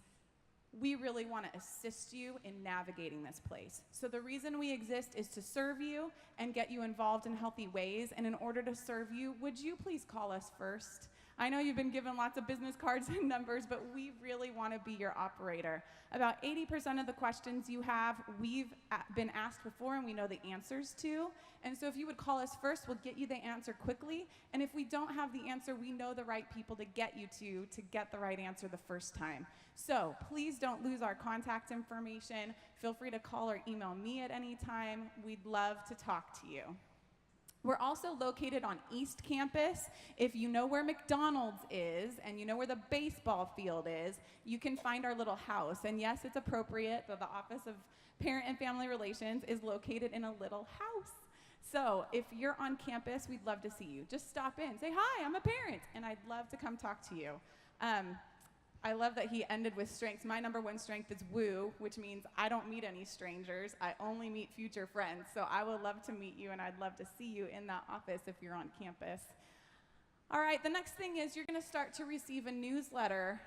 We really want to assist you in navigating this place. So the reason we exist is to serve you and get you involved in healthy ways. And in order to serve you, would you please call us first? I know you've been given lots of business cards and numbers, but we really want to be your operator. About 80% of the questions you have, we've been asked before and we know the answers to. And so if you would call us first, we'll get you the answer quickly. And if we don't have the answer, we know the right people to get you to get the right answer the first time. So please don't lose our contact information. Feel free to call or email me at any time. We'd love to talk to you. We're also located on East Campus. If you know where McDonald's is and you know where the baseball field is, you can find our little house. And yes, it's appropriate that the Office of Parent and Family Relations is located in a little house. So if you're on campus, we'd love to see you. Just stop in, say, hi, I'm a parent, and I'd love to come talk to you. I love that he ended with strengths. My number one strength is woo, which means I don't meet any strangers. I only meet future friends. So I would love to meet you, and I'd love to see you in that office if you're on campus. All right, the next thing is you're going to start to receive a newsletter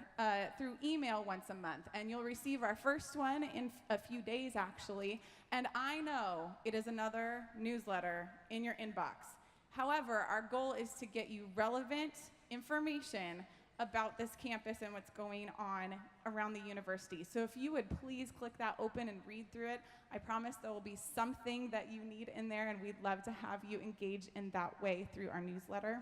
through email once a month, and you'll receive our first one in a few days, actually. And I know it is another newsletter in your inbox. However, our goal is to get you relevant information about this campus and what's going on around the university. So if you would please click that open and read through it, I promise there will be something that you need in there, and we'd love to have you engage in that way through our newsletter.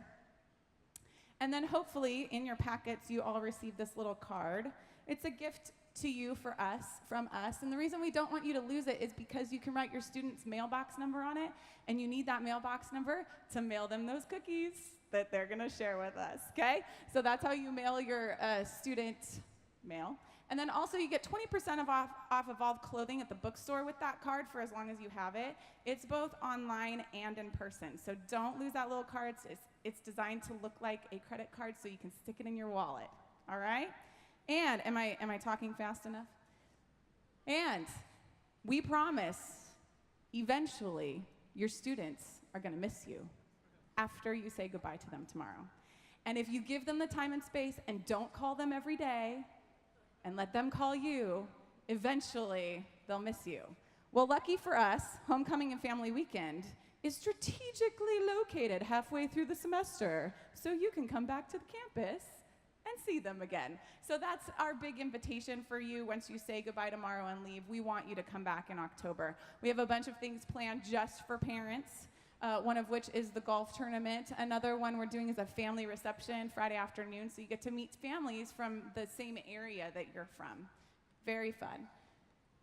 And then hopefully in your packets you all receive this little card. It's a gift to you from us, and the reason we don't want you to lose it is because you can write your student's mailbox number on it, and you need that mailbox number to mail them those cookies that they're going to share with us, okay? So that's how you mail your student mail. And then also you get 20% off of all clothing at the bookstore with that card for as long as you have it. It's both online and in person. So don't lose that little card. It's designed to look like a credit card so you can stick it in your wallet, all right? And am I talking fast enough? And we promise eventually your students are going to miss you after you say goodbye to them tomorrow. And if you give them the time and space and don't call them every day and let them call you, eventually they'll miss you. Well, lucky for us, Homecoming and Family Weekend is strategically located halfway through the semester, so you can come back to the campus and see them again. So that's our big invitation for you. Once you say goodbye tomorrow and leave, we want you to come back in October. We have a bunch of things planned just for parents. One of which is the golf tournament. Another one we're doing is a family reception Friday afternoon, so you get to meet families from the same area that you're from. Very fun.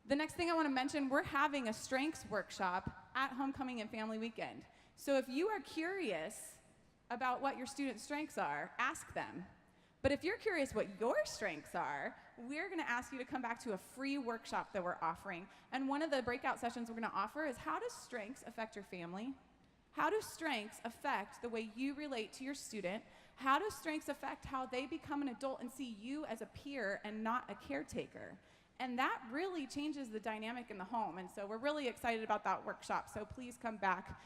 The next thing I want to mention, we're having a strengths workshop at Homecoming and Family Weekend. So if you are curious about what your students' strengths are, ask them. But if you're curious what your strengths are, we're going to ask you to come back to a free workshop that we're offering. And one of the breakout sessions we're going to offer is how does strengths affect your family? How do strengths affect the way you relate to your student? How do strengths affect how they become an adult and see you as a peer and not a caretaker? And that really changes the dynamic in the home. And so we're really excited about that workshop. So please come back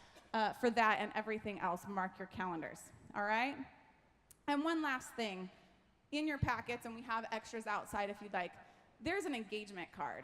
for that and everything else. Mark your calendars, all right? And one last thing. In your packets, and we have extras outside if you'd like, there's an engagement card.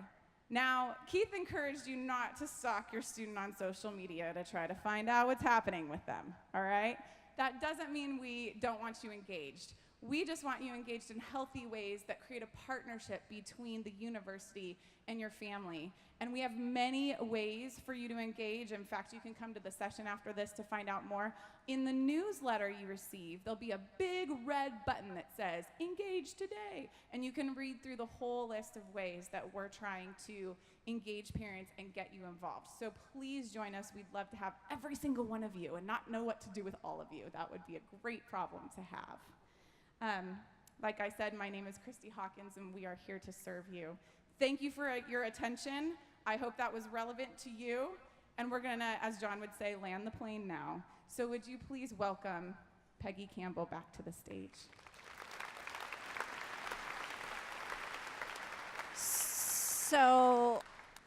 Now, Keith encouraged you not to stalk your student on social media to try to find out what's happening with them, all right? That doesn't mean we don't want you engaged. We just want you engaged in healthy ways that create a partnership between the university and your family. And we have many ways for you to engage. In fact, you can come to the session after this to find out more. In the newsletter you receive, there'll be a big red button that says, Engage Today. And you can read through the whole list of ways that we're trying to engage parents and get you involved. So please join us. We'd love to have every single one of you and not know what to do with all of you. That would be a great problem to have. Like I said, my name is Christy Hawkins, and we are here to serve you. Thank you for your attention. I hope that was relevant to you. And we're going to, as John would say, land the plane now. So would you please welcome Peggy Campbell back to the stage. So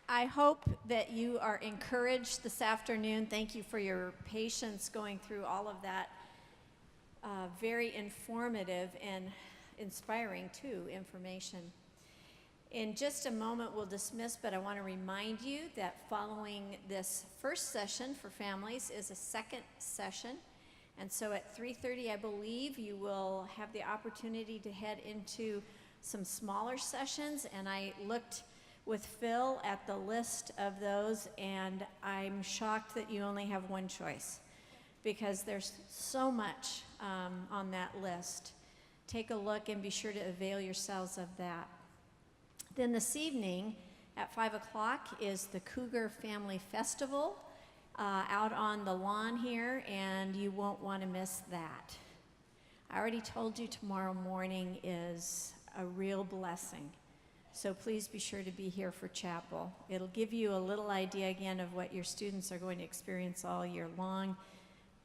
I hope that you are encouraged this afternoon. Thank you for your patience going through all of that very informative and inspiring, too, information. In just a moment, we'll dismiss, but I want to remind you that following this first session for families is a second session. And so at 3:30, I believe, you will have the opportunity to head into some smaller sessions. And I looked with Phil at the list of those, and I'm shocked that you only have one choice, because there's so much on that list. Take a look and be sure to avail yourselves of that. Then this evening at 5 o'clock is the Cougar Family Festival out on the lawn here, and you won't want to miss that. I already told you tomorrow morning is a real blessing, so please be sure to be here for chapel. It'll give you a little idea again of what your students are going to experience all year long,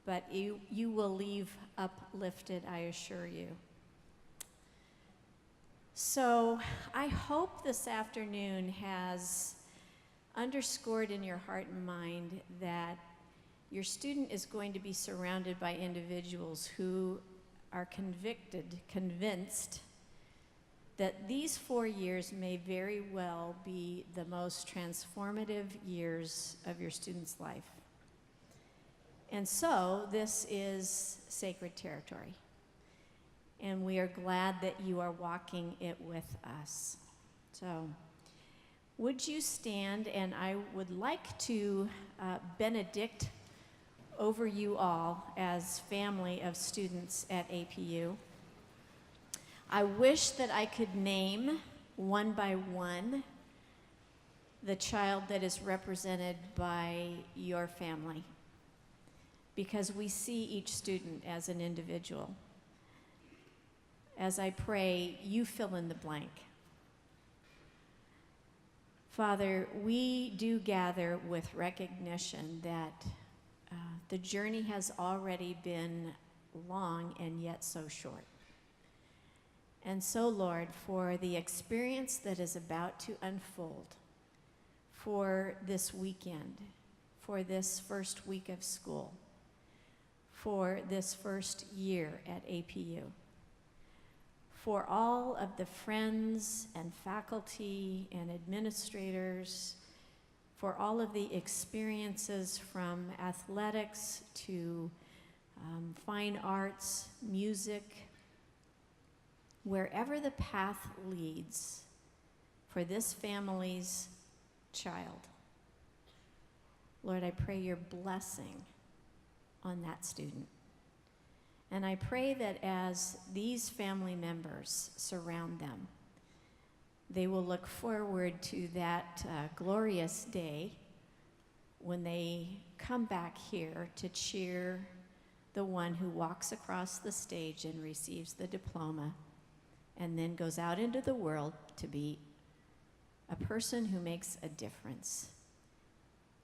but you will leave uplifted, I assure you. So I hope this afternoon has underscored in your heart and mind that your student is going to be surrounded by individuals who are convinced that these 4 years may very well be the most transformative years of your student's life. And so this is sacred territory. And we are glad that you are walking it with us. So would you stand, and I would like to benedict over you all as family of students at APU. I wish that I could name one by one the child that is represented by your family, because we see each student as an individual. As I pray, you fill in the blank. Father, we do gather with recognition that the journey has already been long and yet so short. And so, Lord, for the experience that is about to unfold, for this weekend, for this first week of school, for this first year at APU, for all of the friends and faculty and administrators, for all of the experiences from athletics to fine arts, music, wherever the path leads for this family's child. Lord, I pray your blessing on that student. And I pray that as these family members surround them, they will look forward to that glorious day when they come back here to cheer the one who walks across the stage and receives the diploma and then goes out into the world to be a person who makes a difference.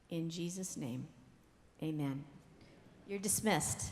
In Jesus' name, amen. You're dismissed.